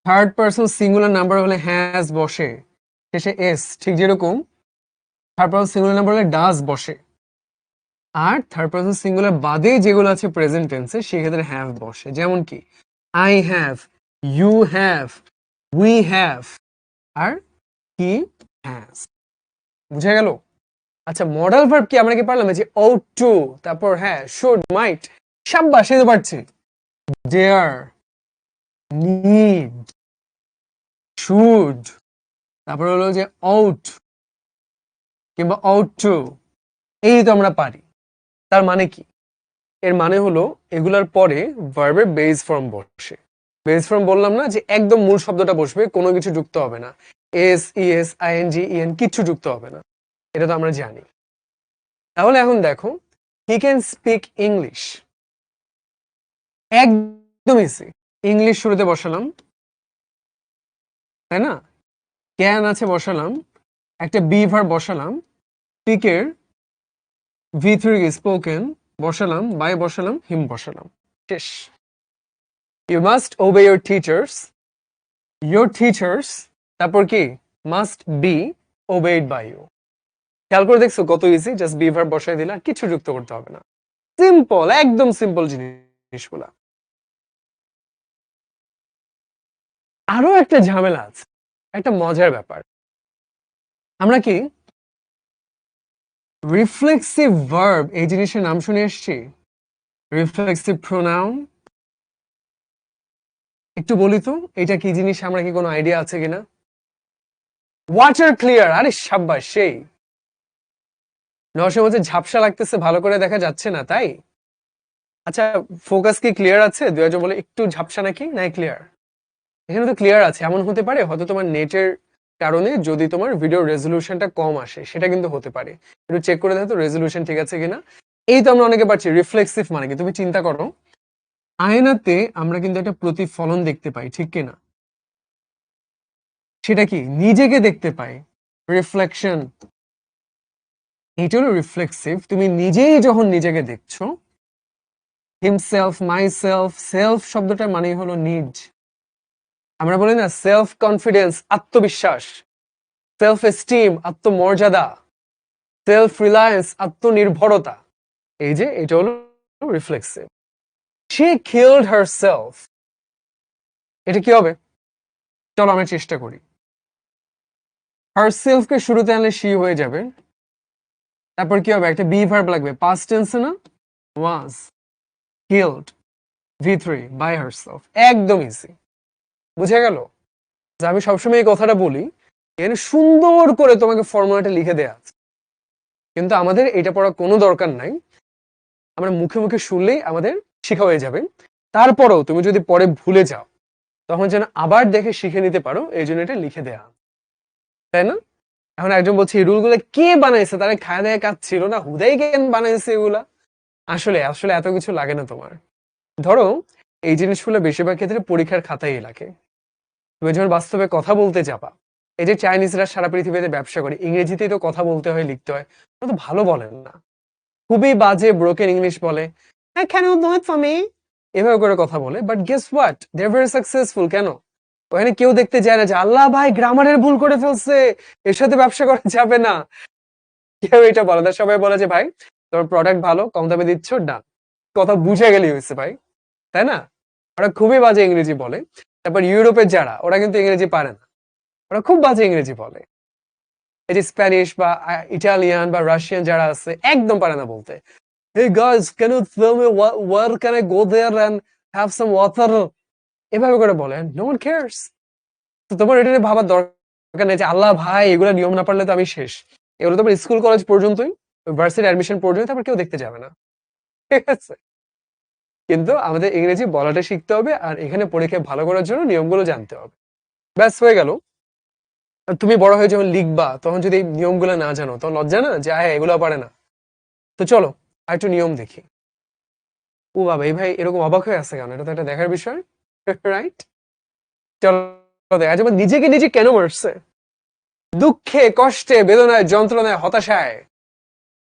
থার্ড পারসন সিঙ্গুলার নাম্বার হলে হ্যাজ বসে, শেষে এস, ঠিক যেরকম থার্ড পারসন সিঙ্গুলার নাম্বার হলে ডাজ বসে। আর থার্ড পারসন সিঙ্গুলার বাদে যেগুলো আছে প্রেজেন্ট টেন্সে, সেক্ষেত্রে হ্যাভ বসে। যেমন কি I have, you have, we have, আর হি হ্যাজ। বুঝা গেল? আচ্ছা, মডাল ভার্ব কি আমরা কি পারলাম? যে ও টু, তারপর হ্যাঁ শুড, মাইট, সাব্বাস, এই তো পারছি। ডেয়ার, নিড, শুড, তারপর হলো যে আউট কিংবা আউট টু, এই তো আমরা পারি। তার মানে কি? এর মানে হলো এগুলার পরে ভার্বের বেস ফর্ম বসে। বেস ফর্ম বললাম না, যে একদম মূল শব্দটা বসবে, কোনো কিছু যুক্ত হবে না, এস, ইএস, আইএনজি, ইএন কিচ্ছু যুক্ত হবে না, এটা তো আমরা জানি। তাহলে এখন দেখো, হি ক্যান স্পিক ইংলিশ, একদম ইজি। ইংলিশ শুরুতে বসালাম, তাই না? ক্যান আছে বসালাম, একটা বি ভার্ব বসালাম, স্পিকের ভি3 স্পোকেন বসালাম, বাই বসালাম, হিম বসালাম, শেষ। You must obey your teachers, তারপর কি must be obeyed by you. খেয়াল করে দেখছো কত ইজি, জাস্ট বি ভার্ব বসাই দিলা, কিছু যুক্ত করতে হবে না, সিম্পল, একদম সিম্পল জিনিসগুলা। আরো একটা ঝামেলা আছে, একটা মজার ব্যাপার। আমরা কি রিফ্লেক্সিভ ভার্ব এই জিনিসের নাম শুনে এসছি? রিফ্লেক্সিভ প্রোনাউন, একটু বলি তো এটা কি জিনিস, আমরা কি কোনো আইডিয়া আছে কিনা? ওয়াটার ক্লিয়ার, আরে সাব্বাস, সেই। নশো বলছে ঝাপসা লাগতেছে, ভালো করে দেখা যাচ্ছে না, তাই? আচ্ছা, ফোকাস কি ক্লিয়ার আছে? দুই একজন বলে একটু ঝাপসা নাকি, নাই ক্লিয়ার? এখানে তো ক্লিয়ার আছে। এমন হতে পারে হয়তো তোমার নেটের কারণে যদি তোমার ভিডিও রেজলিউশনটা কম আসে, সেটা কিন্তু হতে পারে। একটু চেক করে দেখো তো রেজলিউশন ঠিক আছে কিনা। এই তো আমরা অনেকে পাচ্ছি। রিফ্লেক্সিভ মানে কি? তুমি চিন্তা করো, আয়নাতে আমরা কিন্তু একটা প্রতিফলন দেখতে পাই, ঠিক কিনা? সেটা কি? নিজেকে দেখতে পাই, রিফ্লেকশন। এইটা হলো রিফ্লেক্সিভ। তুমি নিজেই যখন নিজেকে দেখছো, হিমসেলফ, মাই সেলফ, সেলফ শব্দটার মানে হলো নিজ। আমরা বলি না সেলফ কনফিডেন্স, আত্মবিশ্বাস, সেলফ এস্টিম, আত্মমর্যাদা, সেলফ রিলায়েন্স, আত্মনির্ভরতা। এই যে এটা হলো রিফ্লেক্সিভ। শি কিলড হারসেলফ, এটা কি হবে? চলো আমরা চেষ্টা করি। হারসেলফ কে শুরুতে আনলে শি হয়ে যাবে, তারপর কি হবে? একটা বি ভার্ব লাগবে, পাস্ট টেন্সে না, ওয়াজ, কিলড, ভি3 বাই হারসেলফ, একদম ইজি। বুঝে গেল? যে আমি সবসময় এই কথাটা বলি, এখানে সুন্দর করে তোমাকে ফর্মুলাটা লিখে দেয়া আছে, কিন্তু আমাদের এটা পড়ার কোনো দরকার নাই। আমরা মুখে মুখে শুনলেই আমাদের শেখা হয়ে যাবে। তারপরেও তুমি যদি পরে ভুলে যাও, তখন যেন আবার দেখে শিখে নিতে পারো, এই জন্য এটা লিখে দেয়া, তাই না? এখন একজন বলছে এই রুলগুলো কে বানাইছে? তারা খায় দায় কাজ ছিল না, হুদাই কেন বানাইছে এগুলা? আসলে আসলে এত কিছু লাগে না তোমার। ধরো এই জিনিসগুলো বেশিরভাগ ক্ষেত্রে পরীক্ষার খাতায় লাগে। তুমি যখন বাস্তবে কথা বলতে যাবা, এই যে চাইনিজরা সারা পৃথিবীতে ব্যবসা করে, ইংরেজিতেই তো কথা বলতে হয়, লিখতে হয়, ওরা তো ভালো বলেন না, খুবই বাজে ব্রোকেন ইংলিশ বলে। Can you do it for me? এভাবে করে কথা বলে, but guess what, they are very successful. কেন? ওখানে কেউ দেখতে যায় না যে আল্লাহ ভাই গ্রামারের ভুল করে ফেলছে, এর সাথে ব্যবসা করা যাবে না। কেউ এটা বলে না, সবাই বলে যে ভাই তোমার প্রোডাক্ট ভালো, কম দামে দিচ্ছ, ডান। কথা বুঝে গেলেই হয়েছে ভাই, তাই না? ওরা খুবই বাজে ইংরেজি বলে। তারপর ইউরোপের যারা, ওরা কিন্তু ইংরেজি পারে না, ওরা খুব বাজে ইংরেজি বলে। এই যে স্প্যানিশ বা ইটালিয়ান বা রাশিয়ান যারা আছে, একদম পারে না বলতে। Hey guys, can you tell me where can I go there and have some water? এভাবে করে বলে, no one cares. তো তোমার এটা নিয়ে ভাবার দরকার নেই যে আল্লাহ ভাই এগুলো নিয়ম না পারলে তো আমি শেষ। এগুলো তোমার স্কুল কলেজ পর্যন্তই, ভার্সিটি অ্যাডমিশন পর্যন্ত, তারপর কেউ দেখতে যাবে না, ঠিক আছে? কিন্তু আমাদের ইংরেজি বলাটা শিখতে হবে, আর এখানে পরীক্ষায় ভালো করার জন্য নিয়মগুলো জানতে হবে। ব্যাস হয়ে গেল। আর তুমি বড় হয়ে যখন লিখবা, তখন যদি এই নিয়মগুলো না জানো, তখন লজ্জা না যে এগুলো পারে না। তো চলো আর একটু নিয়ম দেখি। ও বাবা, এই ভাই এরকম অবাক হয়ে আছে কেন? এটা তো একটা দেখার বিষয়, রাইট? চলো দেখা যাবে নিজেকে নিজে কেন মারছে। দুঃখে, কষ্টে, বেদনায়, যন্ত্রণায়, হতাশায়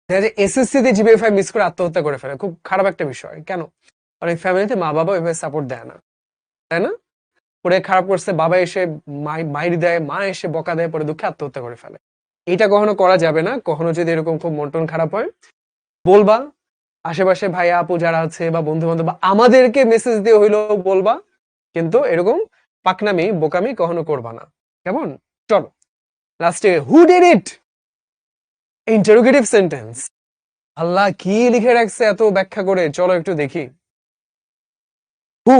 দেখা যায় এসএসসি তে জিপিএ 5 মিস করে আত্মহত্যা করে ফেলে। খুব খারাপ একটা বিষয়। কেন? অনেক ফ্যামিলিতে মা বাবা এভাবে সাপোর্ট দেয় না, তাই না? পরে খারাপ করছে, বাবা এসে মাইর দেয়, মা এসে বকা দেয়, পরে দুঃখে আত্মহত্যা করে ফেলে। এটা কখনো করা যাবে না। কখনো যদি এরকম খুব মন টন খারাপ হয়, বলবা আশেপাশে ভাইয়া আপু যারা আছে বা বন্ধু বান্ধব বা আমাদেরকে মেসেজ দিয়ে হইলেও বলবা, কিন্তু এরকম পাকনামি বোকামি কখনো করবা না, কেমন? চলো লাস্টে, who did it, interrogative sentence. আল্লাহ কি লিখে রাখছে এত ব্যাখ্যা করে, চলো একটু দেখি। হু,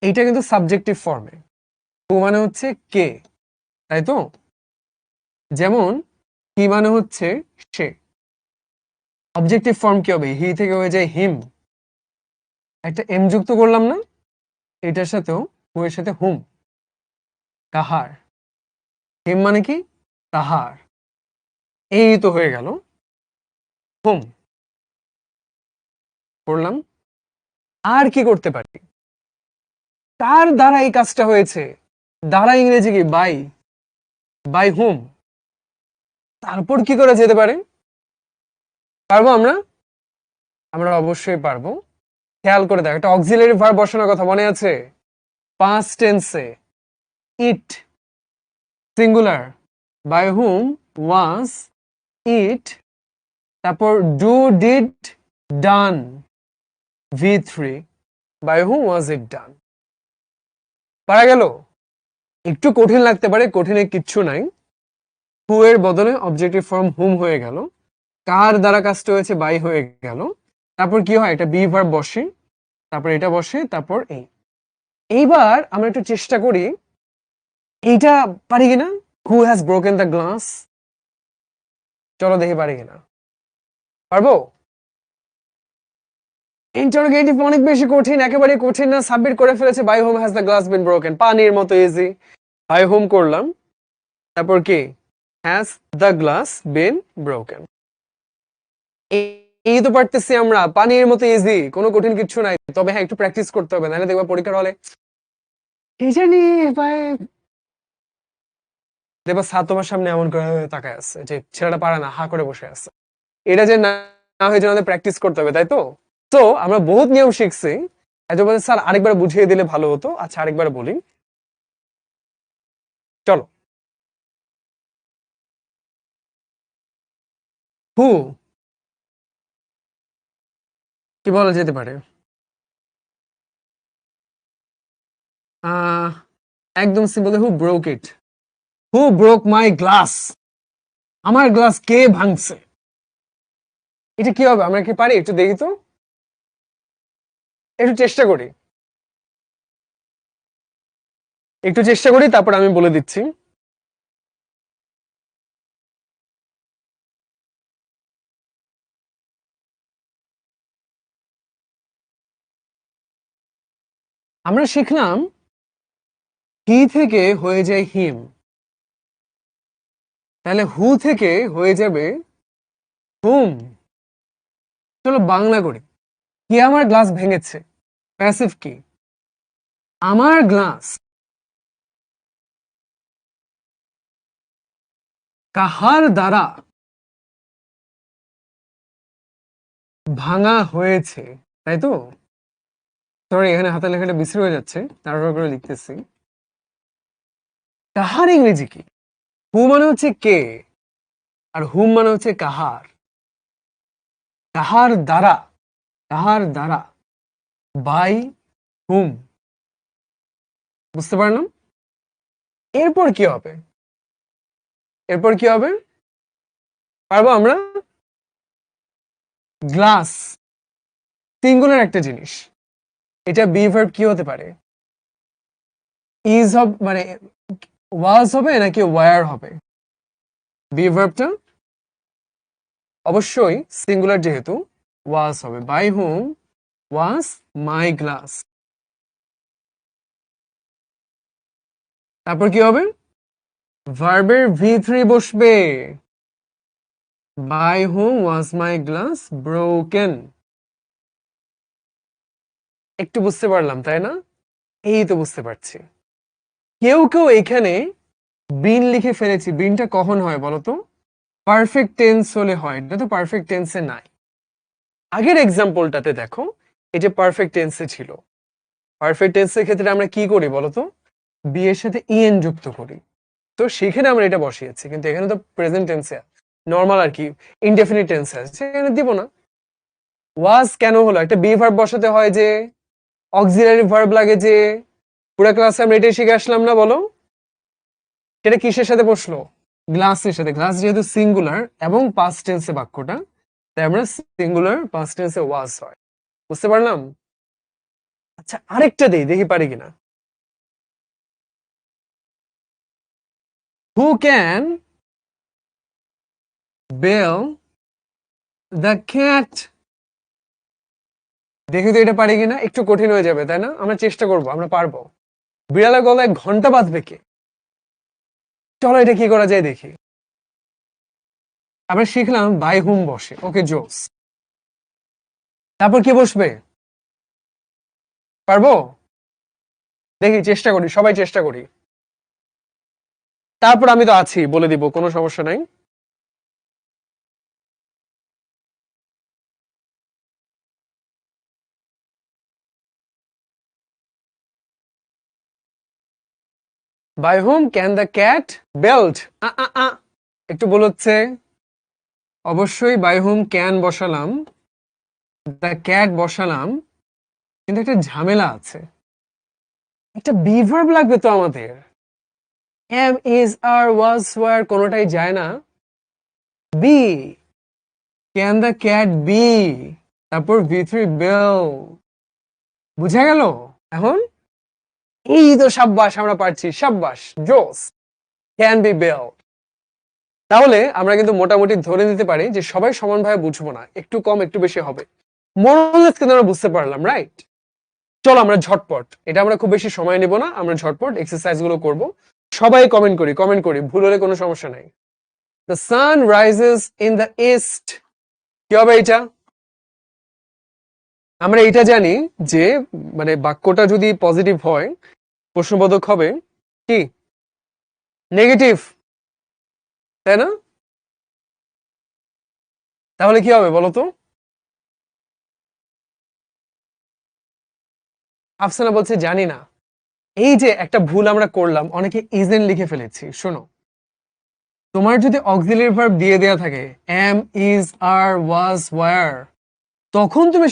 এইটা কিন্তু সাবজেক্টিভ ফর্মে। হু মানে হচ্ছে কে, তাই তো? যেমন হি মানে হচ্ছে সে। অবজেক্টিভ ফর্ম কি হবে? হি থেকে হয়ে যায় হিম। একটা এম যুক্ত করলাম না এটার সাথেও, হু এর সাথে হুম, কাহার। হিম মানে কি? তাহার। এই তো হয়ে গেল হুম। করলাম। আর কি করতে পারি? কার দ্বারা এই কাজটা হয়েছে? দ্বারা ইংরেজি কি? বাই। বাই হুম। তারপর কি করে যেতে পারে? পারবো আমরা? আমরা অবশ্যই পারবো। খেয়াল করে দেখ, একটা অক্সিলারি ভার্ব বসানোর কথা মনে আছে? পাস্ট টেন্সে ইট singular, by whom was it, তারপর do did done V3, by whom was it done. পারা গেল? একটু কঠিন লাগতে পারে, কঠিনে কিচ্ছু নাই। হু এর বদলে অবজেক্টিভ ফর্ম হুম হয়ে গেল, কার দ্বারা কাজটা হয়েছে বাই হয়ে গেল, তারপর কি হয়, একটা বি ভার্ব বসে, তারপর এটা বসে, তারপর এই। এইবার আমরা একটু চেষ্টা করি, এইটা পারি কিনা। Who has broken the glass, চলো দেখি পারি কিনা। পারবো? ইন্টারোগেটিভ অনেক বেশি কঠিন, একেবারে কঠিন না। সাবমিট করে ফেলেছে, by whom has the glass been broken, পানির মতো ইজি। বাই হোম করলাম, তারপর কি, has the glass been broken. এই তো পারতেছি আমরা, পানির মতো ইজি, কোনো কঠিন কিছু নাই। তবে হ্যাঁ, একটু প্র্যাকটিস করতে হবে, নাহলে দেখবা পরীক্ষার হলে কি জানি ভাই, দেখবা স্যার তোমার সামনে এমন করে তাকায় আছে যে ছেলেটা পারে না, হা করে বসে আছে। এটা যে না না হয়ে যেন আমাদের প্র্যাকটিস করতে হবে, তাই তো? তো আমরা বহুত নিয়ম শিখছি। এত বলতে স্যার আরেকবার বুঝিয়ে দিলে ভালো হতো। আচ্ছা আরেকবার বলি, চলো। হু কি বলা যেতে পারে? আহ একদম simple, who broke it. Who broke my glass? আমার গ্লাস কে ভাঙছে? এটা কি হবে? আমরা কি পারি? একটু দেখি তো, একটু চেষ্টা করি, একটু চেষ্টা করি, তারপর আমি বলে দিচ্ছি। আমরা শিখলাম হি থেকে হয়ে যায় হিম, তাহলে হু থেকে হয়ে যাবে হুম। চলো বাংলা করি। কি আমার গ্লাস ভেঙেছে, প্যাসিভ কি, আমার গ্লাস কাহার দ্বারা ভাঙা হয়েছে, তাই তো? সরি, এখানে হাতের লেখাটা বিশ্রী হয়ে যাচ্ছে, তাড়াহুড়ো করে লিখতেছি। কাহার ইংরেজি কি? হু মানে হচ্ছে কে, আর হুম মানে হচ্ছে কাহার। কাহার দ্বারা, কাহার দ্বারা, বাই হুম। বুঝতে পারলাম? এরপর কি হবে? এরপর কি হবে? পারবো আমরা? গ্লাস সিঙ্গুলার একটা জিনিস, এটা বি ভার্ব কি হতে পারে? ইজ হবে মানে ওয়াজ হবে নাকি ওয়ার হবে? বি ভার্বটা অবশ্যই সিঙ্গুলার, যেহেতু ওয়াজ হবে। By whom was my glass. তারপর কি হবে? ভার্বের V3 বসবে। By whom was my glass broken. একটু বুঝতে পারলাম তাই না? এই তো বুঝতে পারছি। কেউ কেউ এখানে বিন লিখে ফেলেছি। বিনটা কখন হয় বলতো? পারফেক্ট টেন্স হলে হয়, এটা তো পারফেক্ট টেন্সে নাই। আগের এক্সাম্পলটাতে দেখো, এই যে পারফেক্ট টেন্সে ছিল। পারফেক্ট টেন্সের ক্ষেত্রে আমরা কি করি বলতো? বি এর সাথে ইএন যুক্ত করি। তো সেখানে আমরা এটা বসিয়েছি, কিন্তু এখানে তো প্রেজেন্ট টেন্সে নর্মাল আর কি ইনডেফিনিট টেন্স আছে, সেখানে দিব না। ওয়াজ কেন হলো? একটা বি ভার্ব বসাতে হয়, যে অক্সিলারি ভার্ব লাগে, যে পুরো ক্লাসে আমরা এটাই শিখে আসলাম না, বলো? সেটা কিসের সাথে বসলো? গ্লাসের সাথে। গ্লাস যেহেতু সিঙ্গুলার এবং পাস্ট টেন্সে বাক্যটা, তাই আমরা সিঙ্গুলার পাস্ট টেন্সে ওয়াজ হয়। বুঝতে পারলাম? আচ্ছা, আরেকটা দেই, দেখি পারি কিনা। Who can bell the cat? দেখি তো এটা পারি কিনা। একটু কঠিন হয়ে যাবে তাই না? আমরা চেষ্টা করব, আমরা পারবো। বিড়ালের গলায় ঘন্টা বাঁধবে কে? চলো এটা কি করা যায় দেখি। আমরা শিখলাম বাই হুম বসে, ওকে জোস। তারপর কি বসবে? পারবো? দেখি, চেষ্টা করি, সবাই চেষ্টা করি। তারপর আমি তো আছি, বলে দিব, কোনো সমস্যা নাই। By whom can the cat belled? একটু বলছে। অবশ্যই বাই হুম ক্যান বসালাম, দ্য ক্যাট বসালাম, কিন্তু একটা ঝামেলা আছে। একটা বি ভার্ব লাগবে তো আমাদের। Am is are was were কোনোটাই যায় না। Be, can the cat be, তারপর V3 বেল। বুঝা গেল এখন? এই তো, সাব্বাস, আমরা পারছি, সাব্বাস, জোস। Can be bell. তাহলে আমরা কিন্তু মোটামুটি ধরে নিতে পারি যে সবাই সমানভাবে বুঝবো না, একটু কম একটু বেশি হবে। মোরালেস কিন্তু আমরা বুঝতে পারলাম, রাইট? চলো আমরা ঝটপট, এটা আমরা খুব বেশি সময় নেব না, আমরা ঝটপট এক্সারসাইজ গুলো করবো। সবাই কমেন্ট করি, কমেন্ট করি, ভুল হলে কোনো সমস্যা নাই। The sun rises in the east, কি হবে এটা? আমরা এটা জানি যে মানে বাক্যটা যদি পজিটিভ হয়, প্রশ্নবোধক হবে কি? নেগেটিভ, তাই না? তাহলে কি হবে বলো তো? আফসানা বলছে জানি না। এই যে একটা ভুল আমরা করলাম, অনেকে ইজেন লিখে ফেলেছি। শোনো, তোমার যদি অক্সিলারি ভার্ব দিয়ে দেয়া থাকে, am is are was were, তখন তুমি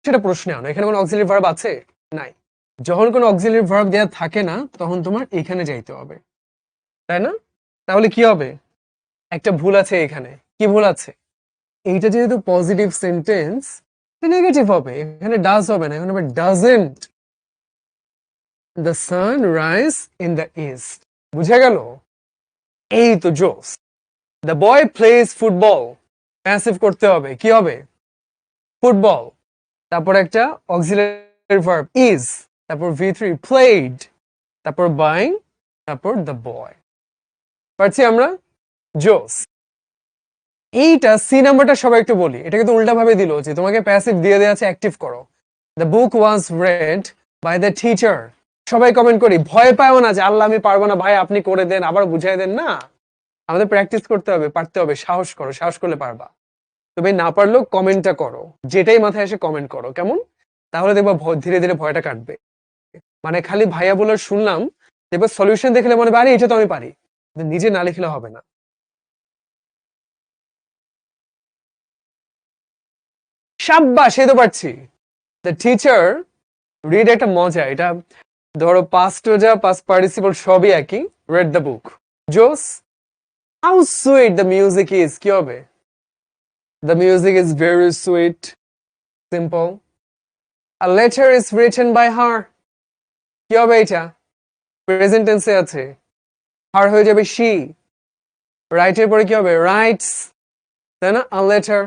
সেটা প্রশ্নে আনো। এখানে কোনো অক্সিলারি ভার্ব আছে? নাই। যখন কোনো অক্সিলারি ভার্ব দেয়া থাকে না, তখন তোমার এখানে যাইতে হবে, তাই না? তাহলে কি হবে? একটা ভুল আছে এখানে। কি ভুল আছে? এইটা যেহেতু পজিটিভ সেন্টেন্স, নেগেটিভ হবে, এখানে ডাজ হবে না, এখানে হবে doesn't the sun rise in the east. বুঝে গেল? এই তো জোস। The boy plays football, passive করতে হবে, কি হবে? ফুটবল। তারপর একটা অক্সিলারি ভার্ব ইজ, তারপর V3 প্লেড, তারপর বাইং, তারপর দ্য বয়। পারছি আমরা? জোস। এইটা সি নাম্বারটা সবাই একটু বলি, এটা কিন্তু উল্টা ভাবে দিল, যে তোমাকে প্যাসিভ দিয়ে দেওয়া আছে, অ্যাক্টিভ করো। The book was read by the teacher. সবাই কমেন্ট করি, ভয় পাও না যে আল্লাহ আমি পারবো না, ভাই আপনি করে দেন, আবার বুঝাই দেন না। আমাদের প্র্যাকটিস করতে হবে, পারতে হবে, সাহস করো, সাহস করলে পারবা। তুমি না পারলেও কমেন্টটা করো, যেটাই মাথায় এসে কমেন্ট করো, কেমন? তাহলে দেখবা ধীরে ধীরে ভয়টা কাটবে। মানে খালি ভাইয়া বলে শুনলাম, দেখবা সলিউশন দেখলে মনে পারি এটা তো আমি পারি, কিন্তু নিজে না লিখলে হবে না। সাব্বাস, এই তো পারছি। দ্য টিচার রিড একটা মজা, এটা ধরো পাস্ট যা পাস্ট পার্টিসিপল সবই একই। রেড দ্য বুক, জোস। How sweet the music is, কি হবে? The music is very sweet, simple. A letter is written by her, কি হবে এটা? প্রেজেন্ট টেন্সে আছে, হার হয়ে যাবে শি। রাইটের পরে কি হবে? রাইটস, তাই না? A letter,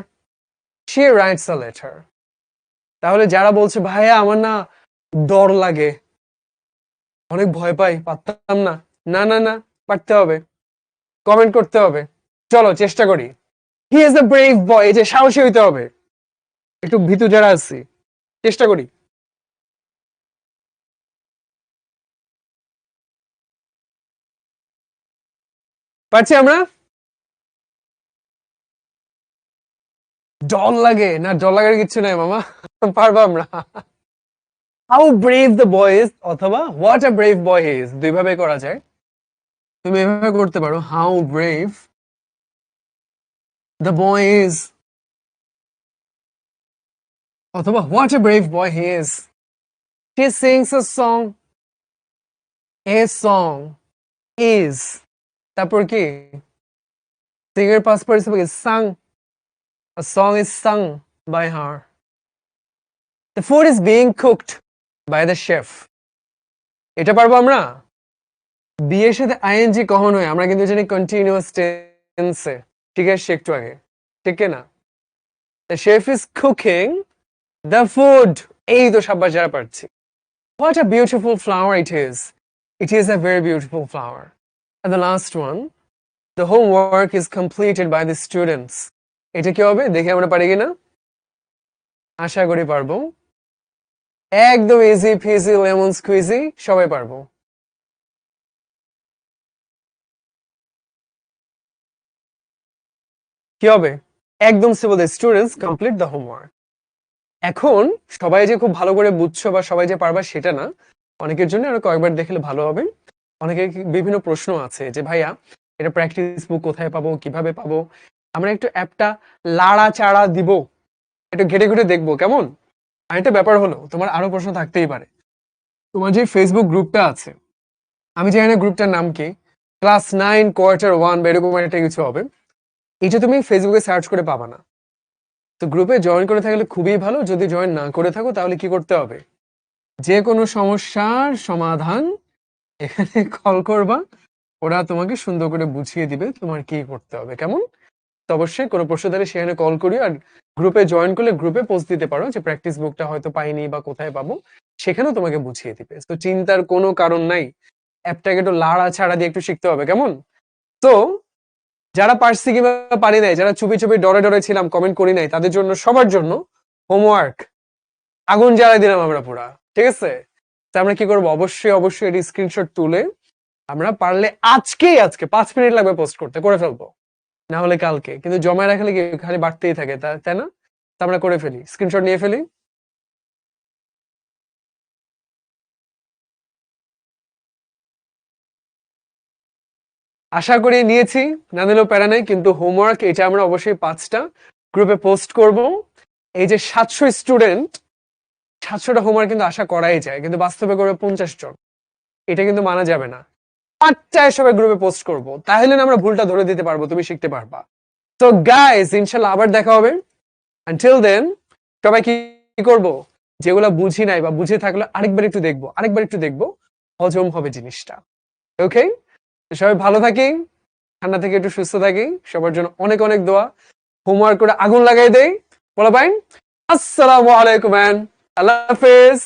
she writes a letter. তাহলে যারা বলছে ভাইয়া আমার না ডর লাগে, অনেক ভয় পাই, পারতাম না, না না না, পারতে হবে, কমেন্ট করতে হবে। চলো চেষ্টা করি। হি ইজ আ ব্রেভ বয়, এই যে সাহসী হইতে হবে। একটু ভীতু যারা আছি, চেষ্টা করি। পারছি আমরা? ডর লাগে না, ডর লাগার কিছু নাই মামা, পারবো আমরা। How brave the boy is অথবা what a brave boy is, দুইভাবে করা যায়। তুমি এভাবে করতে পারো, how brave the boy is, অথবা what a brave boy he is. He sings a song, a song is, তারপর কি? Singer past participle is sung, a song is sung by her. The food is being cooked by the chef. এটা পারবো আমরা? বিয়ের সাথে আইএনজি কখন হয় আমরা কিন্তু জানি কন্টিনিউয়াস টেন্সে, ঠিক আছে একটু আগে, ঠিক না? The chef is cooking the food, এই তো সাব্বাস, যারা পারছি। What a beautiful flower it is. It is a very beautiful flower. And the last one, the homework is completed by the students. এটা কি হবে দেখি আমরা পারি কিনা, আশা করি পারবো। একদম ইজি ফিজি লেমন স্কুইজি, সবাই পারবো। কি হবে? একদম simple, the students complete the homework. এখন সবাই যে খুব ভালো করে বুঝছো বা সবাই যে পারবা সেটা না, অনেকের জন্য আরো কয়েকবার দেখলে ভালো হবে। অনেকের বিভিন্ন প্রশ্ন আছে যে ভাইয়া এটা প্র্যাকটিস বুক কোথায় পাবো, কিভাবে পাবো? আমরা একটু অ্যাপটা লাড়া চাড়া দিব, একটু ঘেটে ঘুটে দেখবো কেমন। আর একটা ব্যাপার হলো, তোমার আরো প্রশ্ন থাকতেই পারে। তোমার যে ফেসবুক গ্রুপটা আছে, আমি জানি না গ্রুপটার নাম কি, ক্লাস 9 কোয়ার্টার 1 বা এরকম একটা কিছু হবে, এটা তুমি ফেসবুকে সার্চ করে পাবা না। তো গ্রুপে জয়েন করে থাকলে খুবই ভালো, যদি জয়েন না করে থাকো তাহলে কি করতে হবে? যে কোনো সমস্যার সমাধান এখানে কল করবা, ওরা তোমাকে সুন্দর করে বুঝিয়ে দিবে তোমার কি করতে হবে, কেমন? তো অবশ্যই কোনো প্রশ্ন থাকলে সেখানে কল করি, আর গ্রুপে জয়েন করলে গ্রুপে পোস্ট দিতে পারো যে প্র্যাকটিস বুকটা হয়তো পাইনি বা কোথায় পাবো, সেখানেও তোমাকে বুঝিয়ে দিবে। তো চিন্তার কোনো কারণ নাই, অ্যাপটাকে একটু লাড়া ছাড়া দিয়ে একটু শিখতে হবে, কেমন? তো যারা পারছি কিংবা পারি নাই, যারা চুপি চুপি ডরে ডরে ছিলাম কমেন্ট করি নাই, তাদের জন্য সবার জন্য হোমওয়ার্ক আগুন জ্বালাই দিলাম আমরা পুরা, ঠিক আছে? তো আমরা কি করবো, অবশ্যই অবশ্যই এটি স্ক্রিনশট তুলে আমরা পারলে আজকে 5 মিনিট লাগবে পোস্ট করতে, করে ফেলবো, না হলে কালকে। কিন্তু জমায় রাখলে কি খালি বাড়তেই থাকে, তাই না? তো আমরা করে ফেলি, স্ক্রিনশট নিয়ে ফেলি। আশা করি নিয়েছি, না নিলেও প্যারা নাই, কিন্তু হোমওয়ার্ক এটা আমরা অবশ্যই 5টা গ্রুপে পোস্ট করব। এই যে 700 স্টুডেন্ট, 700টা হোমওয়ার্ক কিন্তু আশা করাই যায়, কিন্তু বাস্তবে করবে 50 জন, এটা কিন্তু মানা যাবে না। 5টায় সবাই গ্রুপে পোস্ট করব, তাহলে না আমরা ভুলটা ধরে দিতে পারবো, তুমি শিখতে পারবা। তো গাইস ইনশাল্লাহ আবার দেখা হবে। আনটিল দেন সবাই কি করব, যেগুলো বুঝি নাই বা বুঝে থাকলে আরেকবার একটু দেখবো, হজম হবে জিনিসটা। ওকে, সবাই ভালো থাকি, ঠান্ডা থেকে একটু সুস্থ থাকি, সবার জন্য অনেক অনেক দোয়া। হোমওয়ার্ক করে আগুন লাগাই দেই, বলা পাইন। আসসালামু আলাইকুম, আল্লাহ হাফেজ।